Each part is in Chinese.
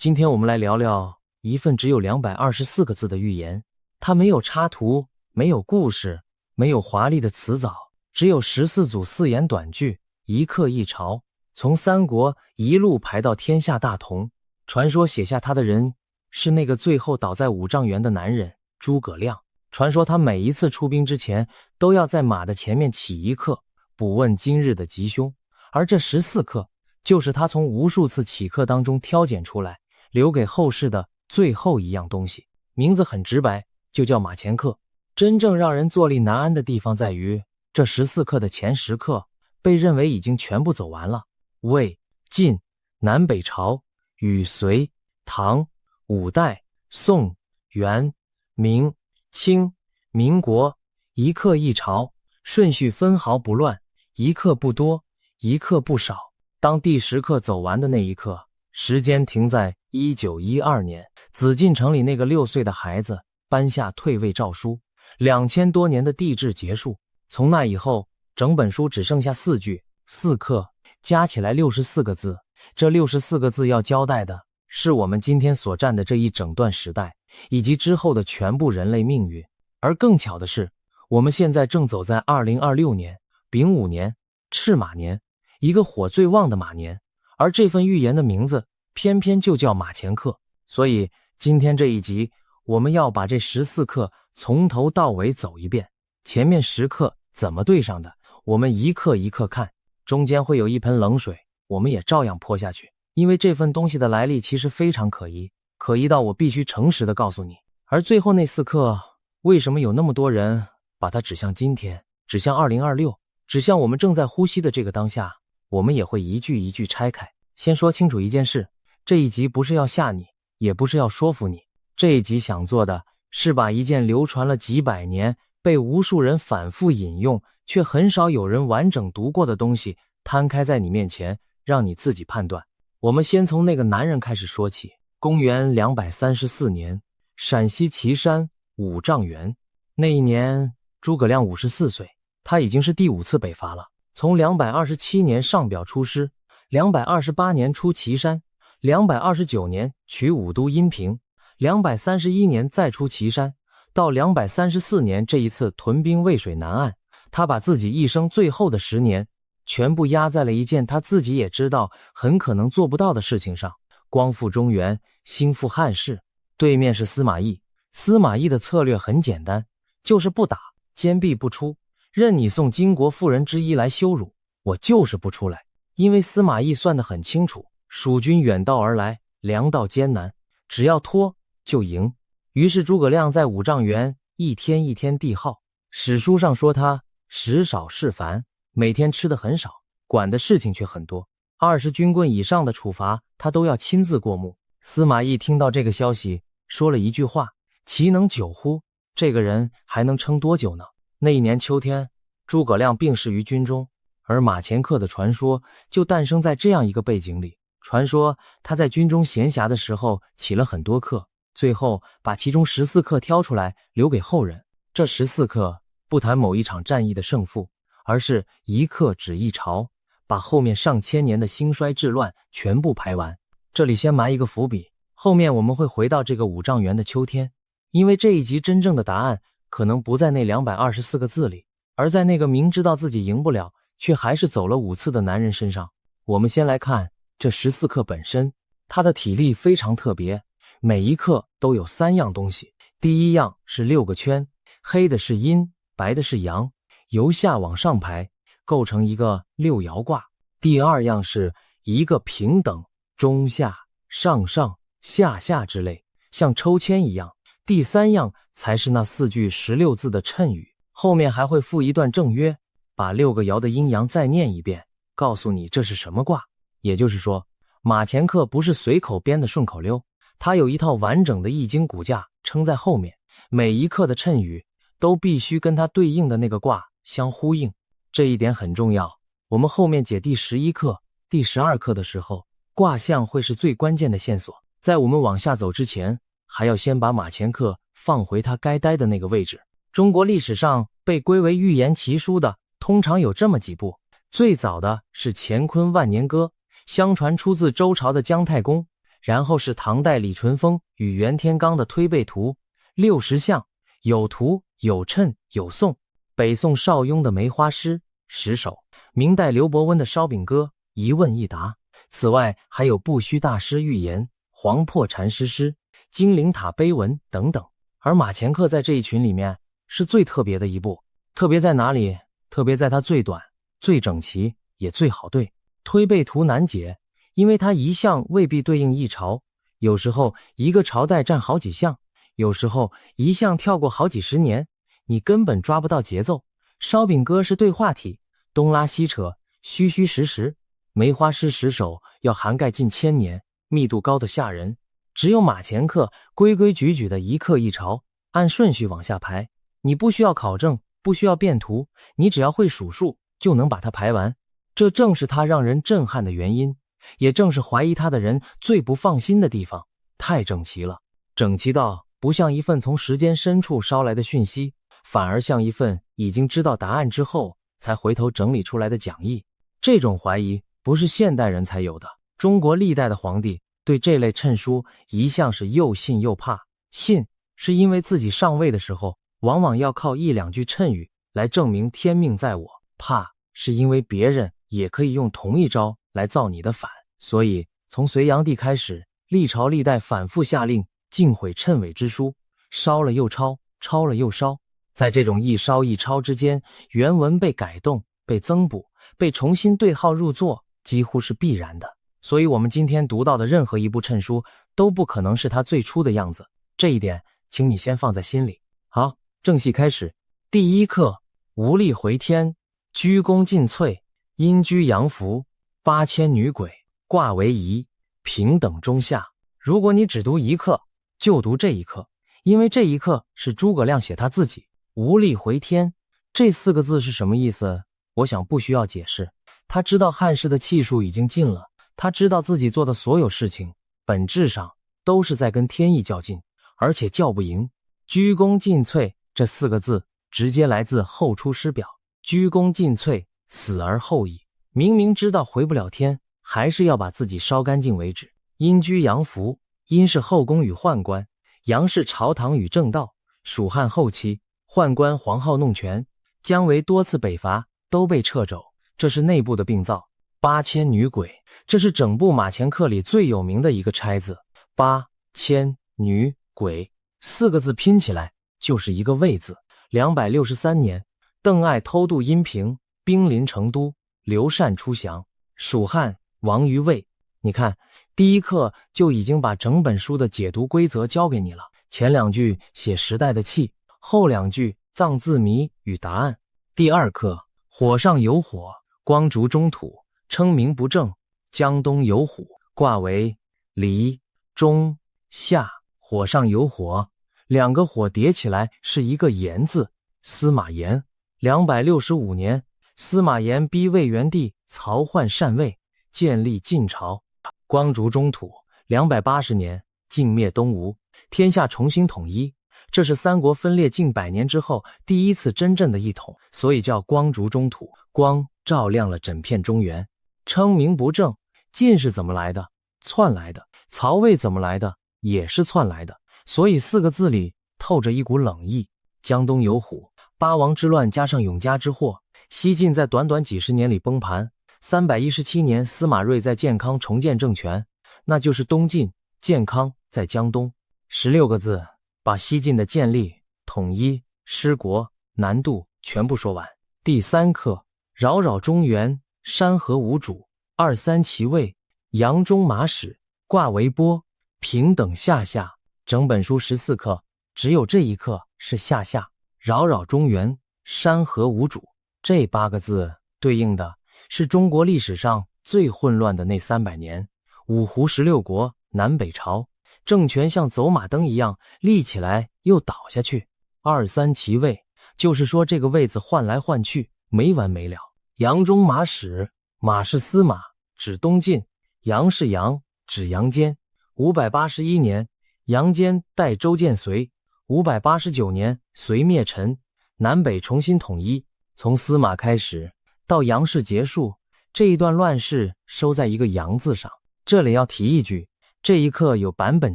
今天我们来聊聊一份只有224个字的预言，它没有插图，没有故事，没有华丽的词藻，只有14组4言短句，一刻一朝，从三国一路排到天下大同。传说写下它的人是那个最后倒在五丈原的男人诸葛亮。传说他每一次出兵之前都要在马的前面起一刻，卜问今日的吉凶，而这14刻就是他从无数次起刻当中挑拣出来，留给后世的最后一样东西。名字很直白，就叫马前课。真正让人坐立难安的地方在于，这14课的前10课被认为已经全部走完了。魏、晋、南北朝、与隋、唐、五代、宋、元、明、清、民国，一刻一朝，顺序分毫不乱，一刻不多，一刻不少。当第10课走完的那一刻，时间停在1912年，紫禁城里那个6岁的孩子颁下退位诏书，2000多年的帝制结束。从那以后，整本书只剩下4句4课，加起来64个字。这64个字要交代的是我们今天所站的这一整段时代，以及之后的全部人类命运。而更巧的是，我们现在正走在2026年丙午年赤马年，一个火最旺的马年，而这份预言的名字偏偏就叫马前课。所以今天这一集，我们要把这14课从头到尾走一遍，前面10课怎么对上的，我们一课一课看，中间会有一盆冷水，我们也照样泼下去。因为这份东西的来历其实非常可疑，可疑到我必须诚实的告诉你。而最后那4课，为什么有那么多人把它指向今天，指向2026，指向我们正在呼吸的这个当下，我们也会一句一句拆开。先说清楚一件事，这一集不是要吓你，也不是要说服你，这一集想做的是把一件流传了几百年，被无数人反复引用，却很少有人完整读过的东西摊开在你面前，让你自己判断。我们先从那个男人开始说起。公元234年，陕西岐山五丈原，那一年诸葛亮54岁，他已经是第5次北伐了。从227年上表出师，228年出岐山，229年取武都阴平，231年再出岐山，到234年这一次屯兵渭水南岸，他把自己一生最后的10年全部压在了一件他自己也知道很可能做不到的事情上，光复中原，兴复汉室。对面是司马懿，司马懿的策略很简单，就是不打，坚壁不出，任你送巾帼妇人之一来羞辱，我就是不出来。因为司马懿算得很清楚，蜀军远道而来，粮道艰难，只要拖就赢。于是诸葛亮在五丈原一天一天地耗，史书上说他食少事繁，每天吃的很少，管的事情却很多，20军棍以上的处罚他都要亲自过目。司马懿听到这个消息，说了一句话：其能久乎？这个人还能撑多久呢？那一年秋天，诸葛亮病逝于军中，而马前课的传说就诞生在这样一个背景里。传说他在军中闲暇的时候起了很多课，最后把其中14课挑出来留给后人。这14课不谈某一场战役的胜负，而是一刻指一朝，把后面上千年的兴衰治乱全部排完。这里先埋一个伏笔，后面我们会回到这个五丈原的秋天，因为这一集真正的答案可能不在那224个字里，而在那个明知道自己赢不了却还是走了5次的男人身上。我们先来看这14课本身，他的体力非常特别，每一课都有3样东西。第一样是6个圈，黑的是阴，白的是阳，由下往上排，构成一个6爻卦。第二样是一个平等，中下上上下下之类，像抽签一样。第3样才是那4句16字的谶语，后面还会附一段正约，把6个爻的阴阳再念一遍，告诉你这是什么卦。也就是说，马前课不是随口编的顺口溜，它有一套完整的易经骨架撑在后面，每一课的谶语都必须跟它对应的那个卦相呼应，这一点很重要。我们后面解第11课、第12课的时候，卦象会是最关键的线索。在我们往下走之前，还要先把马前课放回它该待的那个位置。中国历史上被归为预言奇书的通常有这么几部，最早的是乾坤万年歌，相传出自周朝的姜太公，然后是唐代李淳风与袁天罡的推背图，60象，有图有谶有颂。北宋邵雍的梅花诗10首，明代刘伯温的烧饼歌一问一答。此外还有不虚大师预言、黄破禅师诗、金陵塔碑文等等。而马前课在这一群里面是最特别的一部。特别在哪里？特别在它最短、最整齐，也最好对。推背图难解，因为它一项未必对应一朝，有时候一个朝代占好几项，有时候一项跳过好几十年，你根本抓不到节奏。烧饼歌是对话体，东拉西扯，虚虚实实。梅花诗10首要涵盖近1000年，密度高得吓人。只有马前课规规矩矩的一刻一朝，按顺序往下排，你不需要考证，不需要变图，你只要会数数就能把它排完。这正是它让人震撼的原因，也正是怀疑它的人最不放心的地方。太整齐了，整齐到不像一份从时间深处捎来的讯息，反而像一份已经知道答案之后才回头整理出来的讲义。这种怀疑不是现代人才有的，中国历代的皇帝对这类谶书一向是又信又怕。信是因为自己上位的时候往往要靠1、2句谶语来证明天命在我，怕是因为别人也可以用同一招来造你的反。所以从隋炀帝开始，历朝历代反复下令尽毁谶纬之书，烧了又抄，抄了又烧。在这种一烧一抄之间，原文被改动、被增补、被重新对号入座，几乎是必然的。所以我们今天读到的任何一部谶书都不可能是它最初的样子，这一点请你先放在心里。好，正戏开始。第一课，无力回天，鞠躬尽瘁，阴居阳符，8000女鬼，卦为宜，平等中下。如果你只读一课，就读这一课，因为这一课是诸葛亮写他自己。无力回天这4个字是什么意思？我想不需要解释。他知道汉室的气数已经尽了，他知道自己做的所有事情本质上都是在跟天意较劲，而且较不赢。鞠躬尽瘁这4个字直接来自《后出师表》，鞠躬尽瘁，死而后已。明明知道回不了天，还是要把自己烧干净为止。阴居阳符，阴是后宫与宦官，阳是朝堂与正道。蜀汉后期，宦官黄好弄权，姜维多次北伐都被掣肘，这是内部的病灶。8000女鬼，这是整部马前课里最有名的一个拆字。8000女鬼4个字拼起来就是一个魏字。263年，邓艾偷渡阴平，兵临成都，刘禅出降，蜀汉亡于魏。你看，第一课就已经把整本书的解读规则教给你了。前2句写时代的气，后2句藏字谜与答案。第二课，火上有火，光烛中土，称名不正，江东有虎，卦为离中下。火上有火，2个火叠起来是一个炎字，司马炎。265年，司马炎逼魏元帝曹奂禅位，建立晋朝。光烛中土，280年，晋灭东吴，天下重新统一。这是三国分裂近100年之后第一次真正的一统，所以叫光烛中土。光照亮了整片中原。称名不正，晋是怎么来的？篡来的。曹魏怎么来的？也是篡来的。所以4个字里透着一股冷意。江东有虎，八王之乱加上永嘉之祸，西晋在短短几十年里崩盘。317年，司马睿在建康重建政权，那就是东晋。建康在江东。16个字把西晋的建立、统一、失国、南渡全部说完。第3课，扰扰中原，山河无主，23其位，阳中马始，卦为波，平等下下。整本书14课，只有这一课是下下。扰扰中原，山河无主，这8个字对应的是中国历史上最混乱的那300年。五胡16国，南北朝，政权像走马灯一样立起来又倒下去。23其位，就是说这个位子换来换去，没完没了。阳中马始，马是司马，指东晋；阳是阳，指杨坚。581年，杨坚代周建隋。589年，隋灭陈，南北重新统一。从司马开始到杨氏结束，这一段乱世收在一个阳字上。这里要提一句，这一课有版本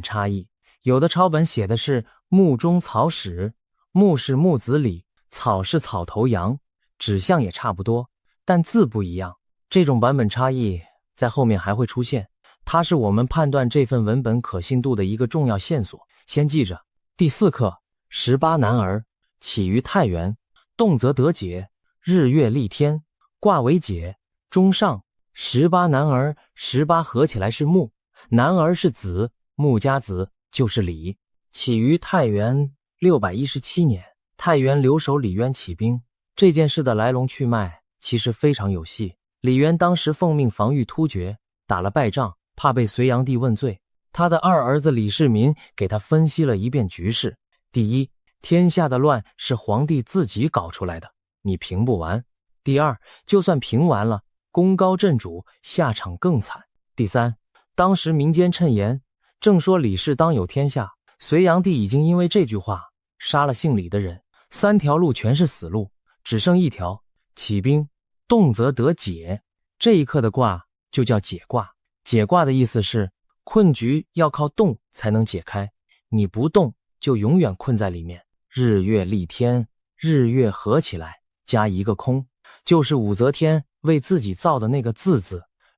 差异，有的抄本写的是目中草史，目是木子李，草是草头羊，指向也差不多，但字不一样。这种版本差异在后面还会出现，它是我们判断这份文本可信度的一个重要线索。先记着，第4课18男儿，起于太原，动则得解，日月丽天，卦为解，中上。18男儿，18合起来是木，男儿是子，木家子就是李。起于太原617年，太原留守李渊起兵。这件事的来龙去脉其实非常有戏。李渊当时奉命防御突厥，打了败仗，怕被隋炀帝问罪，他的二儿子李世民给他分析了一遍局势。第一，天下的乱是皇帝自己搞出来的，你平不完。第二，就算平完了，功高震主，下场更惨。第三，当时民间谶言，正说李氏当有天下，隋炀帝已经因为这句话杀了姓李的人，3条路全是死路，只剩一条，起兵，动则得解。这一刻的卦就叫解卦。解卦的意思是困局要靠动才能解开，你不动就永远困在里面。日月丽天，日月合起来加一个空，就是武则天为自己造的那个字。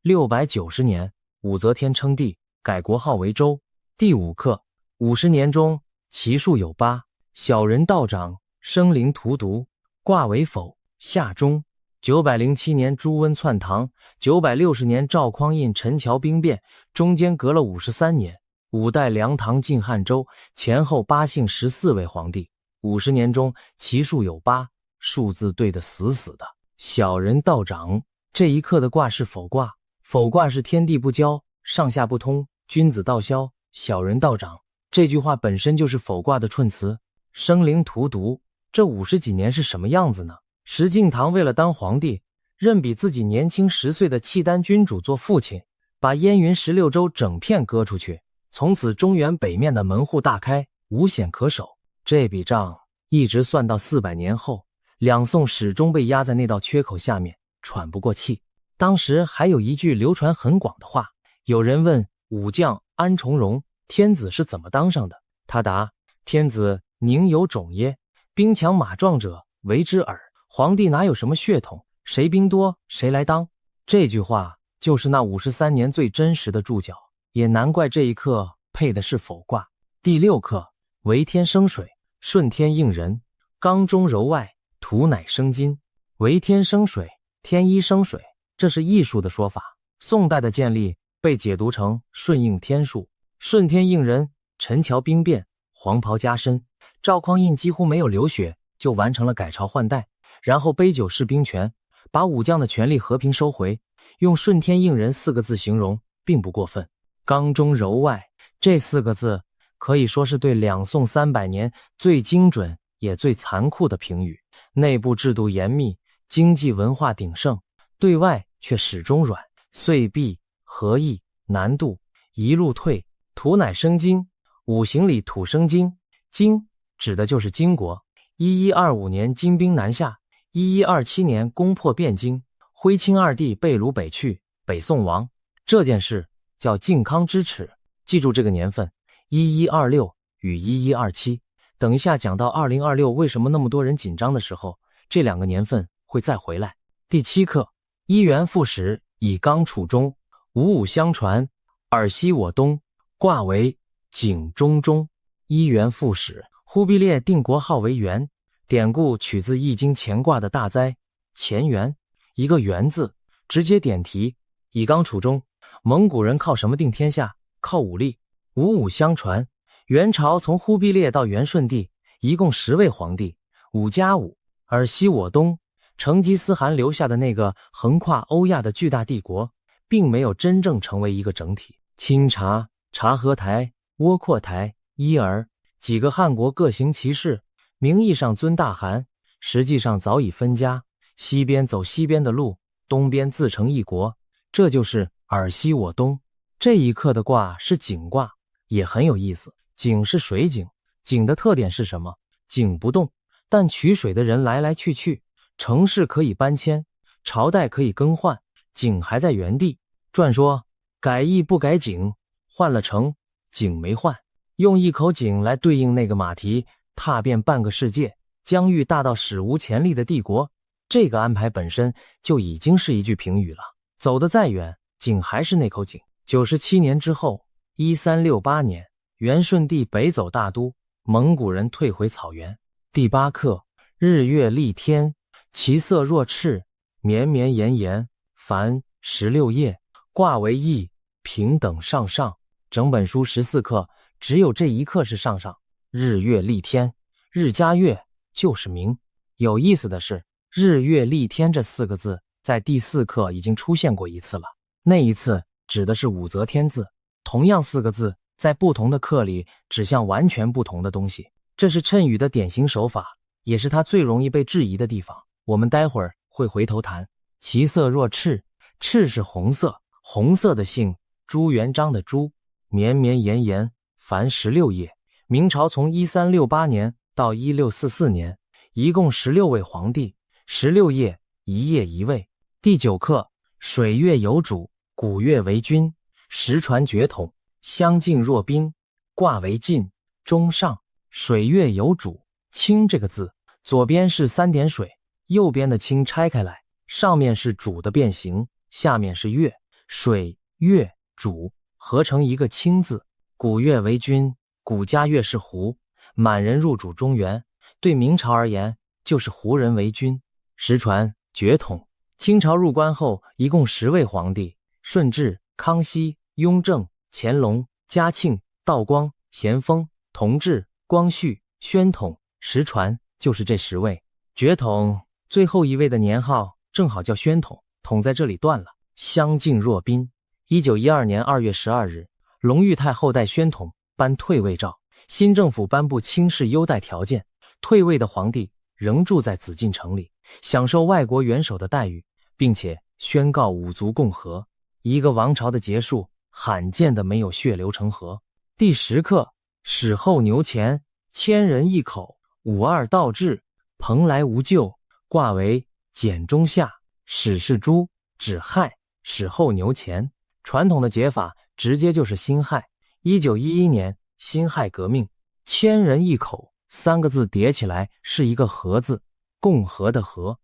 690年，武则天称帝，改国号为周。第5课50年中，其数有8，小人道长，生灵荼毒，卦为否，下中。907年朱温篡唐，960年赵匡胤陈桥兵变，中间隔了53年。5代梁唐晋汉周，前后8姓14位皇帝。50年中，其数有8，数字对得死死的。小人道长，这一刻的卦是否卦。否卦是天地不交，上下不通，君子道消，小人道长。这句话本身就是否卦的串词。生灵荼毒，这50几年是什么样子呢？石敬瑭为了当皇帝，任比自己年轻10岁的契丹君主做父亲，把燕云16州整片割出去，从此中原北面的门户大开，无险可守。这笔账一直算到400年后，两宋始终被压在那道缺口下面，喘不过气。当时还有一句流传很广的话，有人问武将安重荣天子是怎么当上的，他答：天子宁有种耶？兵强马壮者为之耳。皇帝哪有什么血统，谁兵多谁来当。这句话就是那53年最真实的注脚，也难怪这一课配的是否卦。第6课为天生水，顺天应人，刚中柔外，土乃生金。为天生水，天一生水，这是艺术的说法。宋代的建立被解读成顺应天数，顺天应人，陈桥兵变，黄袍加身，赵匡胤几乎没有流血就完成了改朝换代，然后杯酒释兵权，把武将的权力和平收回，用顺天应人4个字形容并不过分。刚中柔外，这4个字可以说是对两宋300年最精准也最残酷的评语。内部制度严密，经济文化鼎盛，对外却始终软，岁币合易难度，一路退，土乃生金。五行里土生金，金指的就是金国。1125年金兵南下，1127年攻破汴京，徽钦2帝被掳北去，北宋亡。这件事叫靖康之耻，记住这个年份1126与1127。等一下讲到2026为什么那么多人紧张的时候，这2个年份会再回来。第7课一元复始，以刚处中，五五相传，尔西我东，卦为井中中。一元复始，忽必烈定国号为元，典故取自易经乾卦的大灾乾元，一个元字直接点题。以刚处中，蒙古人靠什么定天下？靠武力。五五相传，元朝从忽必烈到元顺帝一共10位皇帝，5加5。尔西我东，成吉思汗留下的那个横跨欧亚的巨大帝国并没有真正成为一个整体。钦察、察合台、窝阔台、伊尔几个汉国各行其事，名义上尊大汗，实际上早已分家，西边走西边的路，东边自成一国，这就是尔西我东。这一刻的卦是井卦，也很有意思。井是水井，井的特点是什么？井不动，但取水的人来来去去，城市可以搬迁，朝代可以更换，井还在原地。传说改易不改井，换了城，井没换，用一口井来对应那个马蹄，踏遍半个世界，疆域大到史无前例的帝国，这个安排本身就已经是一句评语了。走得再远，井还是那口井。97年之后，1368年，元顺帝北走大都，蒙古人退回草原。第8课，日月丽天，其色若赤，绵绵延延，凡16页，卦为易，平等上上。整本书14课，只有这一课是上上。日月丽天，日加月就是明。有意思的是，日月丽天这4个字在第4课已经出现过一次了，那一次指的是武则天字。同样4个字在不同的课里指向完全不同的东西，这是谶语的典型手法，也是它最容易被质疑的地方。我们待会儿会回头谈。其色若赤，赤是红色，红色的姓，朱元璋的朱。绵绵延延，凡16页。明朝从1368年到1644年，一共16位皇帝，16页，一页一位。第9课，水月有主，古月为君，时传厥统，相敬若宾，卦为晋，中上。水月有主，清这个字，左边是3点水，右边的清拆开来，上面是主的变形，下面是月，水月主合成一个清字。古月为君，古加月是胡，满人入主中原，对明朝而言就是胡人为君。时传厥统，清朝入关后一共10位皇帝，顺治、康熙、雍正、乾隆、嘉庆、道光、咸丰、同治、光绪、宣统，时传就是这10位。厥统最后一位的年号正好叫宣统，统在这里断了。相敬若宾。1912年2月12日，隆裕太后代宣统颁退位诏，新政府颁布轻视优待条件，退位的皇帝仍住在紫禁城里，享受外国元首的待遇，并且宣告五族共和。一个王朝的结束，罕见的没有血流成河。第10课，史后牛前，千人一口，52倒置，蓬莱无咎，卦为简中下。史是猪，指亥，史后牛前。传统的解法直接就是辛亥。1911年辛亥革命，千人一口3个字叠起来是一个和字，共和的和。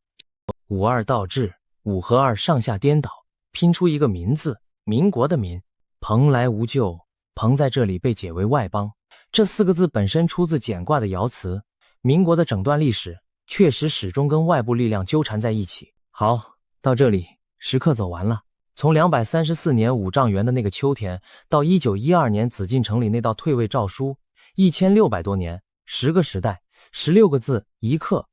52倒置，5和2上下颠倒，拼出一个民字，民国的民。蓬莱无咎，蓬在这里被解为外邦，这4个字本身出自简卦的爻辞。民国的整段历史确实始终跟外部力量纠缠在一起。好，到这里10课走完了。从234年五丈原的那个秋天，到1912年紫禁城里那道退位诏书，1600多年，10个时代，16个字，一课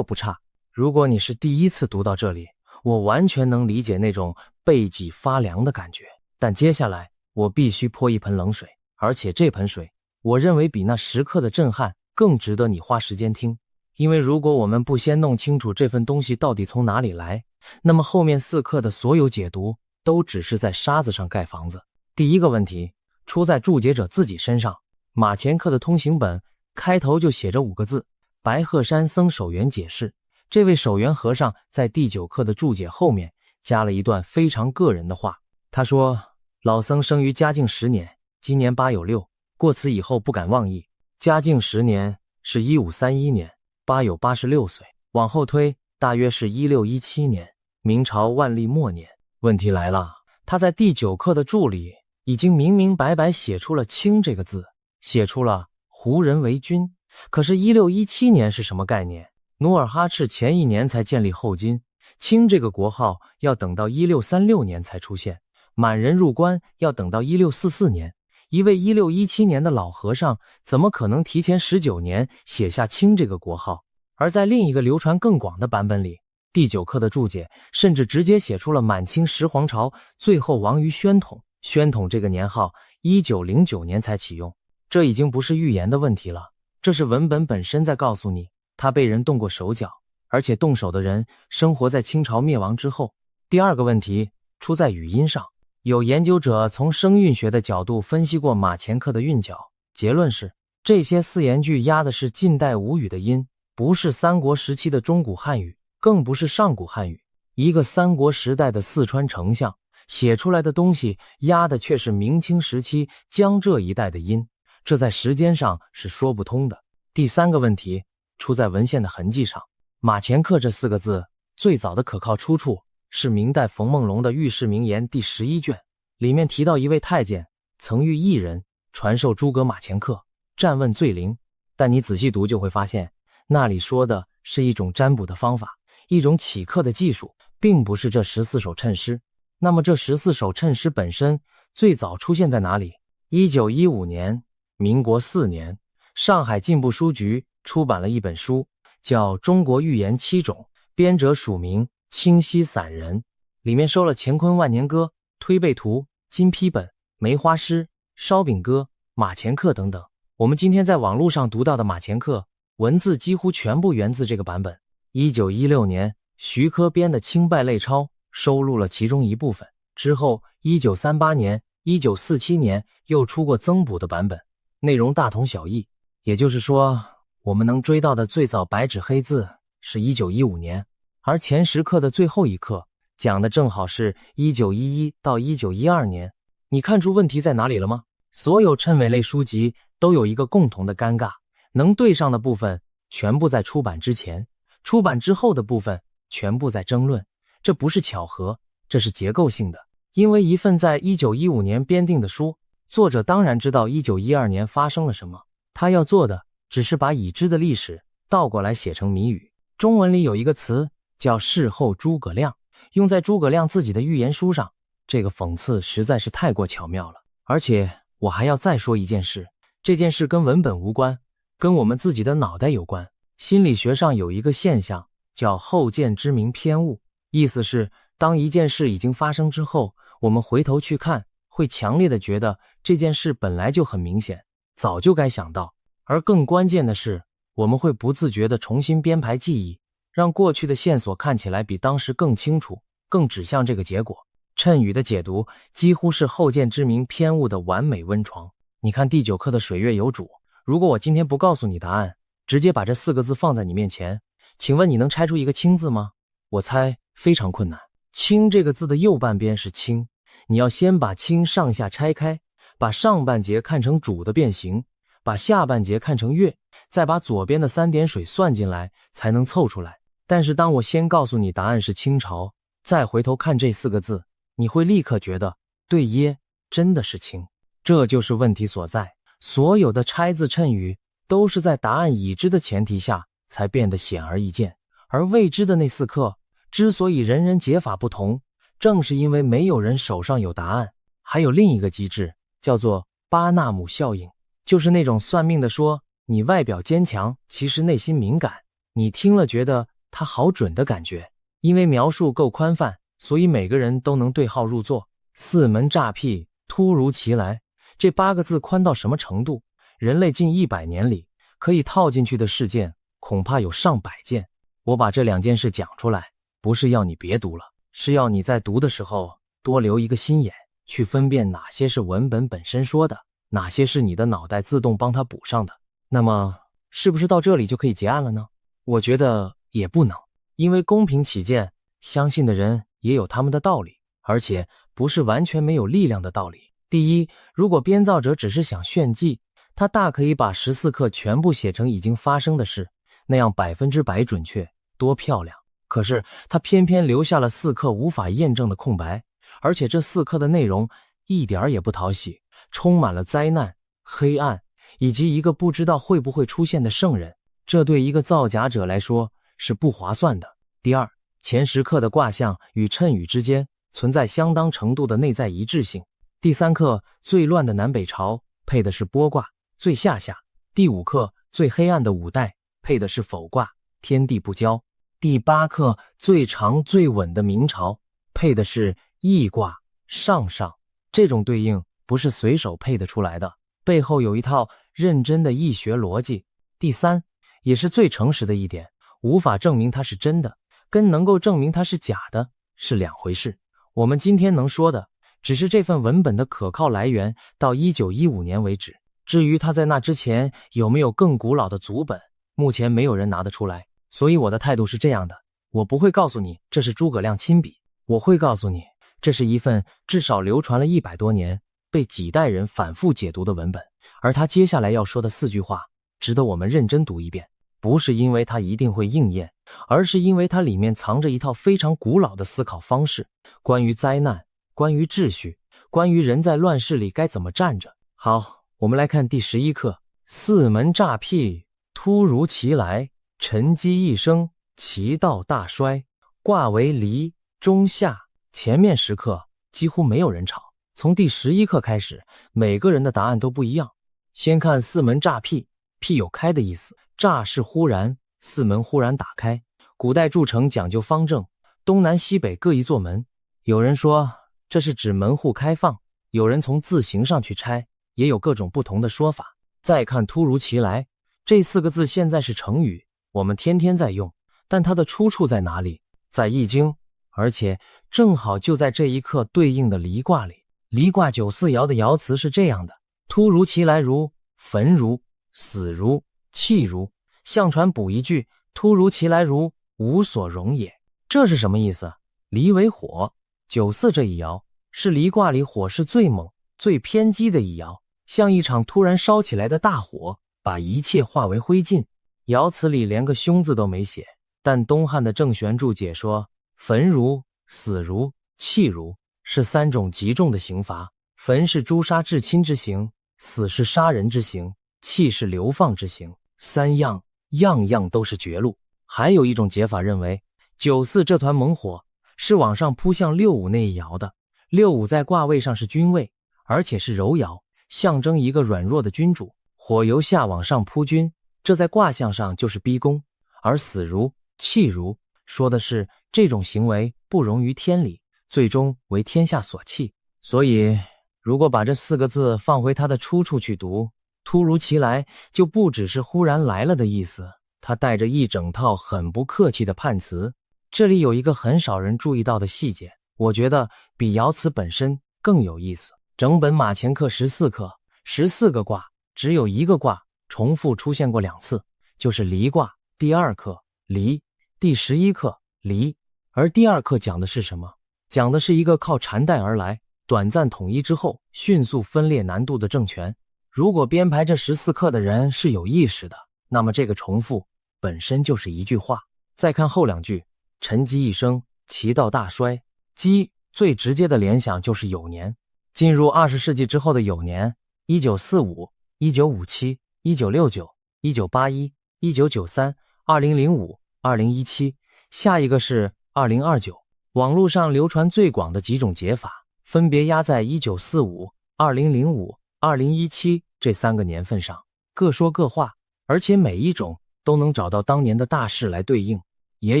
不差。如果你是第一次读到这里，我完全能理解那种背脊发凉的感觉。但接下来我必须泼一盆冷水，而且这盆水，我认为比那10课的震撼更值得你花时间听。因为如果我们不先弄清楚这份东西到底从哪里来，那么后面4课的所有解读都只是在沙子上盖房子。第一个问题出在注解者自己身上。马前课的通行本开头就写着5个字，白鹤山僧守元解释。这位守元和尚在第9课的注解后面加了一段非常个人的话。他说，老僧生于嘉靖10年，今年8有6，过此以后不敢妄议。嘉靖10年是1531年，8有86岁，往后推大约是1617年，明朝万历末年。问题来了，他在第9课的注里已经明明白白写出了清这个字，写出了胡人为君。可是1617年是什么概念？努尔哈赤前一年才建立后金，清这个国号要等到1636年才出现，满人入关要等到1644年。一位1617年的老和尚怎么可能提前19年写下清这个国号？而在另一个流传更广的版本里，第9课的注解甚至直接写出了满清10皇朝最后亡于宣统，宣统这个年号1909年才启用。这已经不是预言的问题了，这是文本本身在告诉你，他被人动过手脚，而且动手的人生活在清朝灭亡之后。第二个问题出在语音上。有研究者从声韵学的角度分析过马前课的韵脚，结论是这些4言句押的是近代吴语的音，不是三国时期的中古汉语，更不是上古汉语。一个三国时代的四川丞相写出来的东西押的却是明清时期江浙一带的音，这在时间上是说不通的。第三个问题出在文献的痕迹上。马前课这4个字最早的可靠出处是明代冯梦龙的《御史名言》第11卷，里面提到一位太监曾遇一人传授诸葛马前课，占问最灵。但你仔细读就会发现，那里说的是一种占卜的方法，一种起课的技术，并不是这14首谶诗。那么这14首谶诗本身最早出现在哪里？1915年，民国4年，上海进步书局出版了一本书，叫《中国寓言7种》，编者署名清溪散人，里面收了乾坤万年歌、推背图、金批本、梅花诗、烧饼歌、马前课等等。我们今天在网络上读到的马前课文字几乎全部源自这个版本。1916年，徐科编的清拜类钞收录了其中一部分，之后1938年、1947年又出过增补的版本，内容大同小异。也就是说，我们能追到的最早白纸黑字是1915年，而前10课的最后一课讲的正好是1911到1912年。你看出问题在哪里了吗？所有谶纬类书籍都有一个共同的尴尬，能对上的部分全部在出版之前，出版之后的部分全部在争论。这不是巧合，这是结构性的。因为一份在1915年编订的书，作者当然知道1912年发生了什么，他要做的只是把已知的历史倒过来写成谜语。中文里有一个词叫事后诸葛亮，用在诸葛亮自己的预言书上，这个讽刺实在是太过巧妙了。而且我还要再说一件事，这件事跟文本无关，跟我们自己的脑袋有关。心理学上有一个现象叫后见之明偏误，意思是当一件事已经发生之后，我们回头去看，会强烈的觉得这件事本来就很明显，早就该想到。而更关键的是，我们会不自觉地重新编排记忆，让过去的线索看起来比当时更清楚，更指向这个结果。谶语的解读几乎是后见之明偏误的完美温床。你看第9课的水月有主，如果我今天不告诉你答案，直接把这4个字放在你面前，请问你能拆出一个清字吗？我猜非常困难。清这个字的右半边是清，你要先把清上下拆开，把上半截看成主的变形，把下半截看成月，再把左边的3点水算进来，才能凑出来。但是当我先告诉你答案是清朝，再回头看这4个字，你会立刻觉得对耶，真的是清。这就是问题所在，所有的拆字谶语都是在答案已知的前提下才变得显而易见，而未知的那4课之所以人人解法不同，正是因为没有人手上有答案。还有另一个机制叫做巴纳姆效应，就是那种算命的说你外表坚强，其实内心敏感，你听了觉得他好准的感觉。因为描述够宽泛，所以每个人都能对号入座。4门诈屁突如其来，这8个字宽到什么程度？人类近100年里可以套进去的事件恐怕有上百件。我把这2件事讲出来，不是要你别读了，是要你在读的时候多留一个心眼，去分辨哪些是文本本身说的，哪些是你的脑袋自动帮他补上的。那么是不是到这里就可以结案了呢？我觉得也不能，因为公平起见，相信的人也有他们的道理，而且不是完全没有力量的道理。第一，如果编造者只是想炫技，他大可以把14课全部写成已经发生的事，那样100%准确，多漂亮。可是他偏偏留下了4课无法验证的空白，而且这4课的内容一点也不讨喜，充满了灾难、黑暗，以及一个不知道会不会出现的圣人。这对一个造假者来说是不划算的。第二，前10课的卦象与谶语之间存在相当程度的内在一致性。第3课最乱的南北朝配的是剥卦，最下下。第5课最黑暗的五代配的是否卦，天地不交。第8课最长最稳的明朝配的是易卦，上上。这种对应不是随手配得出来的，背后有一套认真的易学逻辑。第3，也是最诚实的一点，无法证明它是真的，跟能够证明它是假的是2回事。我们今天能说的只是这份文本的可靠来源到1915年为止，至于它在那之前有没有更古老的祖本，目前没有人拿得出来。所以我的态度是这样的，我不会告诉你这是诸葛亮亲笔，我会告诉你这是一份至少流传了100多年，被几代人反复解读的文本，而他接下来要说的4句话，值得我们认真读一遍。不是因为它一定会应验，而是因为它里面藏着一套非常古老的思考方式，关于灾难，关于秩序，关于人在乱世里该怎么站着。好，我们来看第11课，四门诈辟，突如其来，沉积一生，其道大衰。卦为离、中、下，前面10课几乎没有人吵，从第11课开始，每个人的答案都不一样。先看四门诈辟，辟有开的意思，诈是忽然，四门忽然打开。古代筑城讲究方正，东南西北各一座门。有人说这是指门户开放，有人从字形上去拆，也有各种不同的说法。再看突如其来，这4个字现在是成语，我们天天在用，但它的出处在哪里？在易经，而且正好就在这一刻对应的离卦里。离卦94爻的爻辞是这样的：突如其来如，焚如，死如，弃如。相传补一句，突如其来如，无所容也。这是什么意思？离为火，94这一爻是离卦里火势最猛最偏激的一爻，像一场突然烧起来的大火，把一切化为灰烬。爻辞里连个凶字都没写，但东汉的郑玄注解说，焚如、死如、弃如是3种极重的刑罚。焚是诛杀至亲之刑，死是杀人之刑，弃是流放之刑，3样样样都是绝路。还有一种解法认为，94这团猛火是往上扑向65那一爻的。65在卦位上是君位，而且是柔爻，象征一个软弱的君主，火由下往上扑君，这在卦象上就是逼宫。而死如、弃如说的是这种行为不容于天理，最终为天下所弃。所以如果把这4个字放回它的出处去读，突如其来就不只是忽然来了的意思，它带着一整套很不客气的判词。这里有一个很少人注意到的细节，我觉得比爻辞本身更有意思。整本马前课14课14个卦，只有一个卦重复出现过2次，就是离卦。第2课离，第11课离。而第2课讲的是什么？讲的是一个靠缠带而来，短暂统一之后迅速分裂难度的政权。如果编排这14课的人是有意识的，那么这个重复本身就是一句话。再看后2句，沉积一生，其道大衰。积最直接的联想就是酉年。进入20世纪之后的酉年，1945、1957、1969、1981、1993、2005、2017，下一个是2029。网络上流传最广的几种解法，分别压在1945、2005、2017这3个年份上，各说各话，而且每一种都能找到当年的大事来对应。也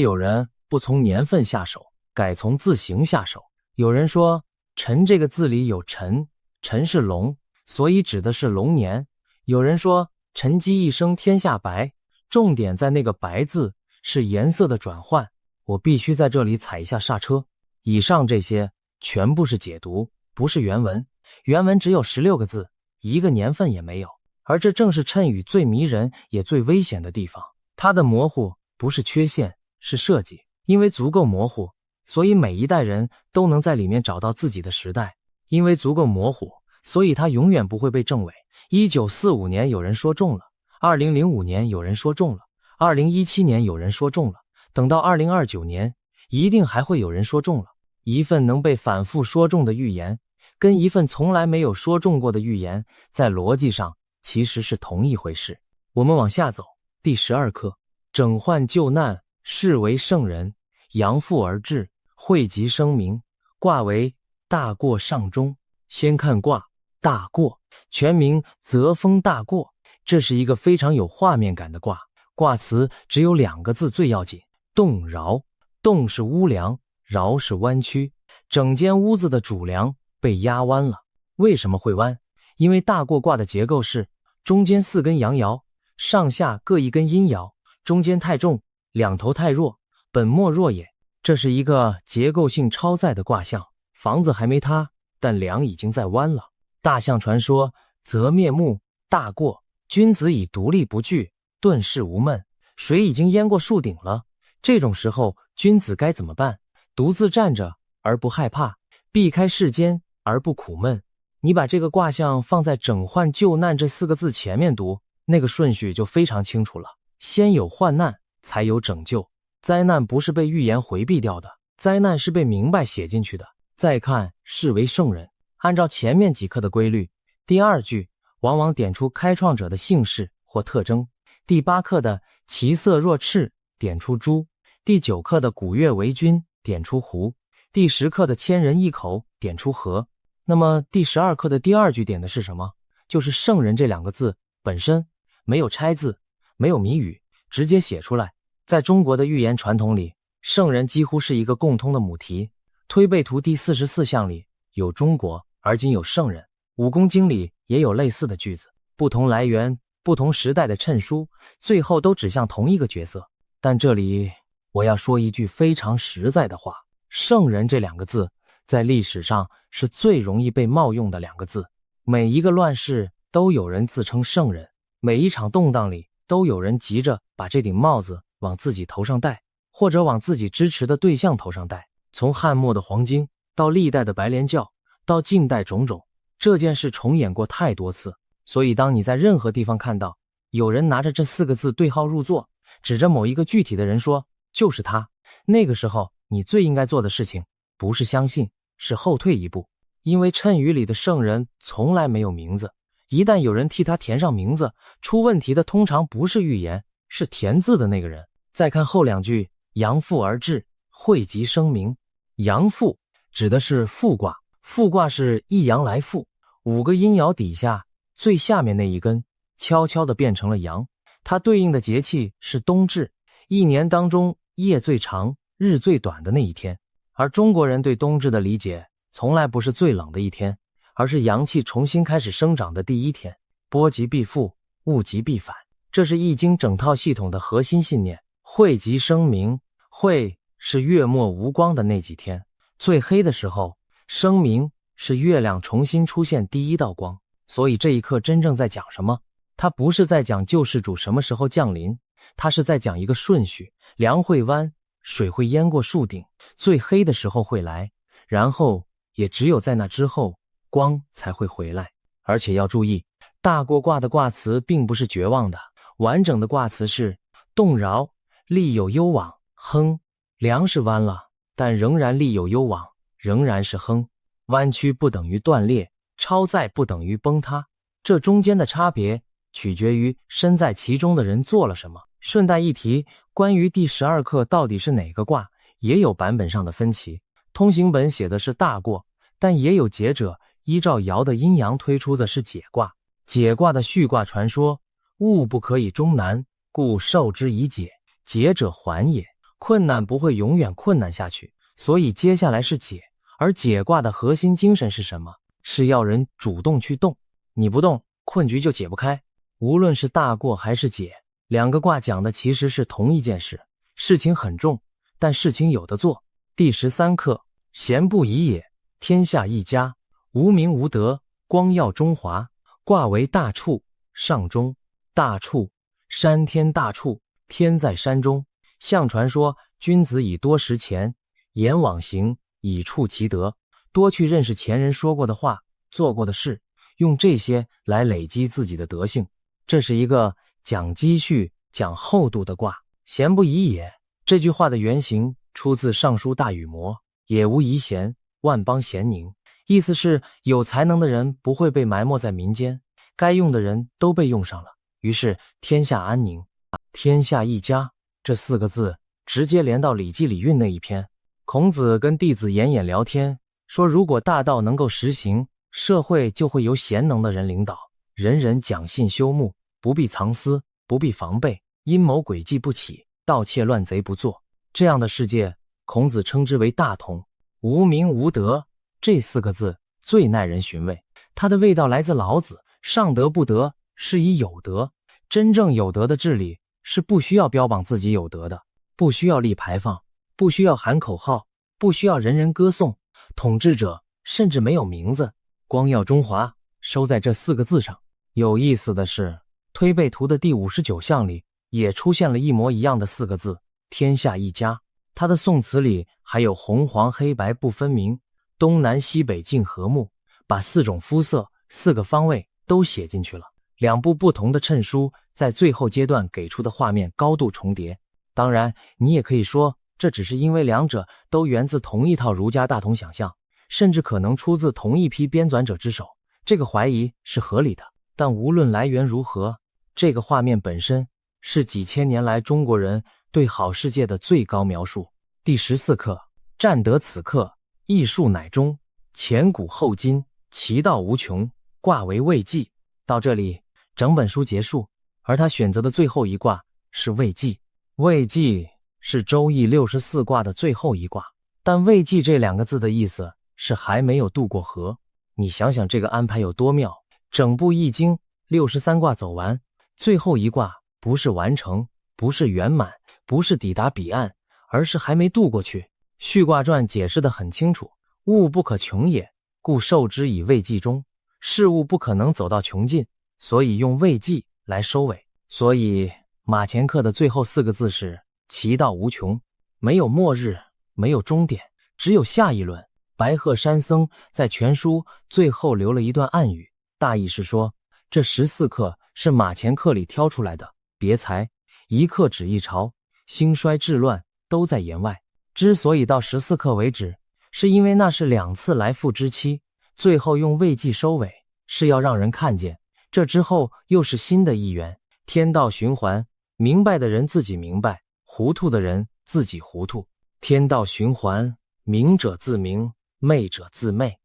有人不从年份下手，改从字形下手。有人说辰这个字里有辰，辰是龙，所以指的是龙年。有人说沉积一生天下白，重点在那个白字，是颜色的转换。我必须在这里踩一下刹车，以上这些全部是解读，不是原文。原文只有16个字，一个年份也没有。而这正是谶语最迷人也最危险的地方，它的模糊不是缺陷，是设计。因为足够模糊，所以每一代人都能在里面找到自己的时代。因为足够模糊，所以它永远不会被证伪。1945年有人说中了，2005年有人说中了，2017年有人说中了，等到2029年一定还会有人说中了。一份能被反复说中的预言，跟一份从来没有说中过的预言，在逻辑上其实是同一回事。我们往下走，第12课，整患救难，是为圣人，阳复而至，惠及生民。卦为大过上中。先看卦，大过，全名泽风大过，这是一个非常有画面感的卦。卦辞只有2个字最要紧，动摇。动是屋梁，摇是弯曲，整间屋子的主梁被压弯了。为什么会弯？因为大过卦的结构是中间4根阳爻，上下各一根阴爻，中间太重，两头太弱，本末弱也。这是一个结构性超载的卦象，房子还没塌，但梁已经在弯了。大象传说，则灭目，大过，君子以独立不惧，顿世无闷。水已经淹过树顶了，这种时候君子该怎么办？独自站着而不害怕，避开世间而不苦闷。你把这个卦象放在整患救难这4个字前面读，那个顺序就非常清楚了。先有患难，才有拯救。灾难不是被预言回避掉的，灾难是被明白写进去的。再看是为圣人，按照前面几课的规律，第2句往往点出开创者的姓氏或特征，第8课的其色若赤点出猪，第9课的古月为君点出胡，第10课的千人一口点出禾。那么第12课的第2句点的是什么？就是圣人这2个字本身，没有拆字，没有谜语，直接写出来。在中国的寓言传统里，圣人几乎是一个共通的母题。推背图第44象里有中国，而今有圣人。武功经里也有类似的句子，不同来源、不同时代的衬书，最后都指向同一个角色。但这里我要说一句非常实在的话，圣人这2个字在历史上是最容易被冒用的2个字。每一个乱世都有人自称圣人，每一场动荡里都有人急着把这顶帽子往自己头上戴，或者往自己支持的对象头上戴。从汉末的黄巾到历代的白莲教，到近代种种，这件事重演过太多次。所以当你在任何地方看到有人拿着这4个字对号入座，指着某一个具体的人说就是他，那个时候你最应该做的事情不是相信，是后退一步。因为谶语里的圣人从来没有名字，一旦有人替他填上名字，出问题的通常不是预言，是填字的那个人。再看后2句，阳复而至，惠及生民。阳复指的是复卦，复卦是一阳来复，5个阴爻底下最下面那一根悄悄地变成了阳，它对应的节气是冬至，一年当中夜最长、日最短的那一天。而中国人对冬至的理解从来不是最冷的一天，而是阳气重新开始生长的第1天。波及必复，物极必反，这是易经整套系统的核心信念。惠及生民，惠是月末无光的那几天，最黑的时候，生民是月亮重新出现第1道光。所以这一课真正在讲什么？它不是在讲救世主什么时候降临，它是在讲一个顺序，梁会弯，水会淹过树顶，最黑的时候会来，然后也只有在那之后，光才会回来。而且要注意，大过卦的卦辞并不是绝望的，完整的卦辞是动摇，利有攸往，亨。梁是弯了，但仍然利有攸往，仍然是亨。弯曲不等于断裂，超载不等于崩塌，这中间的差别取决于身在其中的人做了什么。顺带一提，关于第12课到底是哪个卦，也有版本上的分歧。通行本写的是大过，但也有解者依照爻的阴阳推出的是解卦。解卦的序卦传说，物不可以终难，故受之以解，解者缓也。困难不会永远困难下去，所以接下来是解。而解卦的核心精神是什么？是要人主动去动，你不动，困局就解不开。无论是大过还是解，2个卦讲的其实是同一件事，事情很重，但事情有的做。第13课，贤不疑也，天下一家，无名无德，光耀中华。卦为大处，上中。大处，山天大处，天在山中。相传说，君子以多识前，言往行，以处其德。多去认识前人说过的话，做过的事，用这些来累积自己的德性。这是一个讲积蓄、讲厚度的卦。贤不疑也，这句话的原型出自《尚书大禹谟》，也无疑贤，万邦咸宁。意思是有才能的人不会被埋没在民间，该用的人都被用上了，于是天下安宁。天下一家这4个字直接连到《礼记·礼运》那一篇。孔子跟弟子颜颜聊天，说如果大道能够实行，社会就会由贤能的人领导，人人讲信修睦，不必藏私，不必防备，阴谋诡计不起，盗窃乱贼不做。这样的世界，孔子称之为大同。无名无德这4个字最耐人寻味，它的味道来自老子，上德不德，是以有德。真正有德的治理是不需要标榜自己有德的，不需要立牌坊，不需要喊口号，不需要人人歌颂，统治者甚至没有名字，光耀中华收在这4个字上。有意思的是，推背图的第59象里也出现了一模一样的4个字，天下一家。它的宋词里还有红黄黑白不分明，东南西北进和木，把4种肤色、4个方位都写进去了。2部不同的谶书在最后阶段给出的画面高度重叠。当然，你也可以说这只是因为2者都源自同一套儒家大同想象，甚至可能出自同一批编纂者之手，这个怀疑是合理的。但无论来源如何，这个画面本身是几千年来中国人对好世界的最高描述。第14课，占得此刻，艺术乃中，前古后今，其道无穷，卦为未济。到这里，整本书结束，而他选择的最后一卦是未济。未济是周易64卦的最后一卦，但未济这2个字的意思是还没有渡过河。你想想这个安排有多妙，整部易经63卦走完，最后一卦不是完成，不是圆满，不是抵达彼岸，而是还没渡过去。续卦传解释得很清楚，物不可穷也，故受之以未济中。事物不可能走到穷尽，所以用未济来收尾。所以马前课的最后4个字是其道无穷，没有末日，没有终点，只有下一轮。白鹤山僧在全书最后留了一段暗语，大意是说这14课是马前课里挑出来的，别裁，一课指一朝，兴衰治乱都在言外。之所以到14课为止，是因为那是2次来复之期，最后用未济收尾，是要让人看见这之后又是新的一元，天道循环，明白的人自己明白，糊涂的人自己糊涂。天道循环，明者自明，昧者自昧。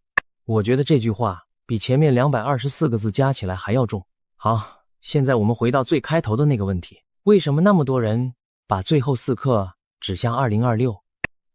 我觉得这句话比前面224个字加起来还要重。好，现在我们回到最开头的那个问题，为什么那么多人把最后4课指向2026？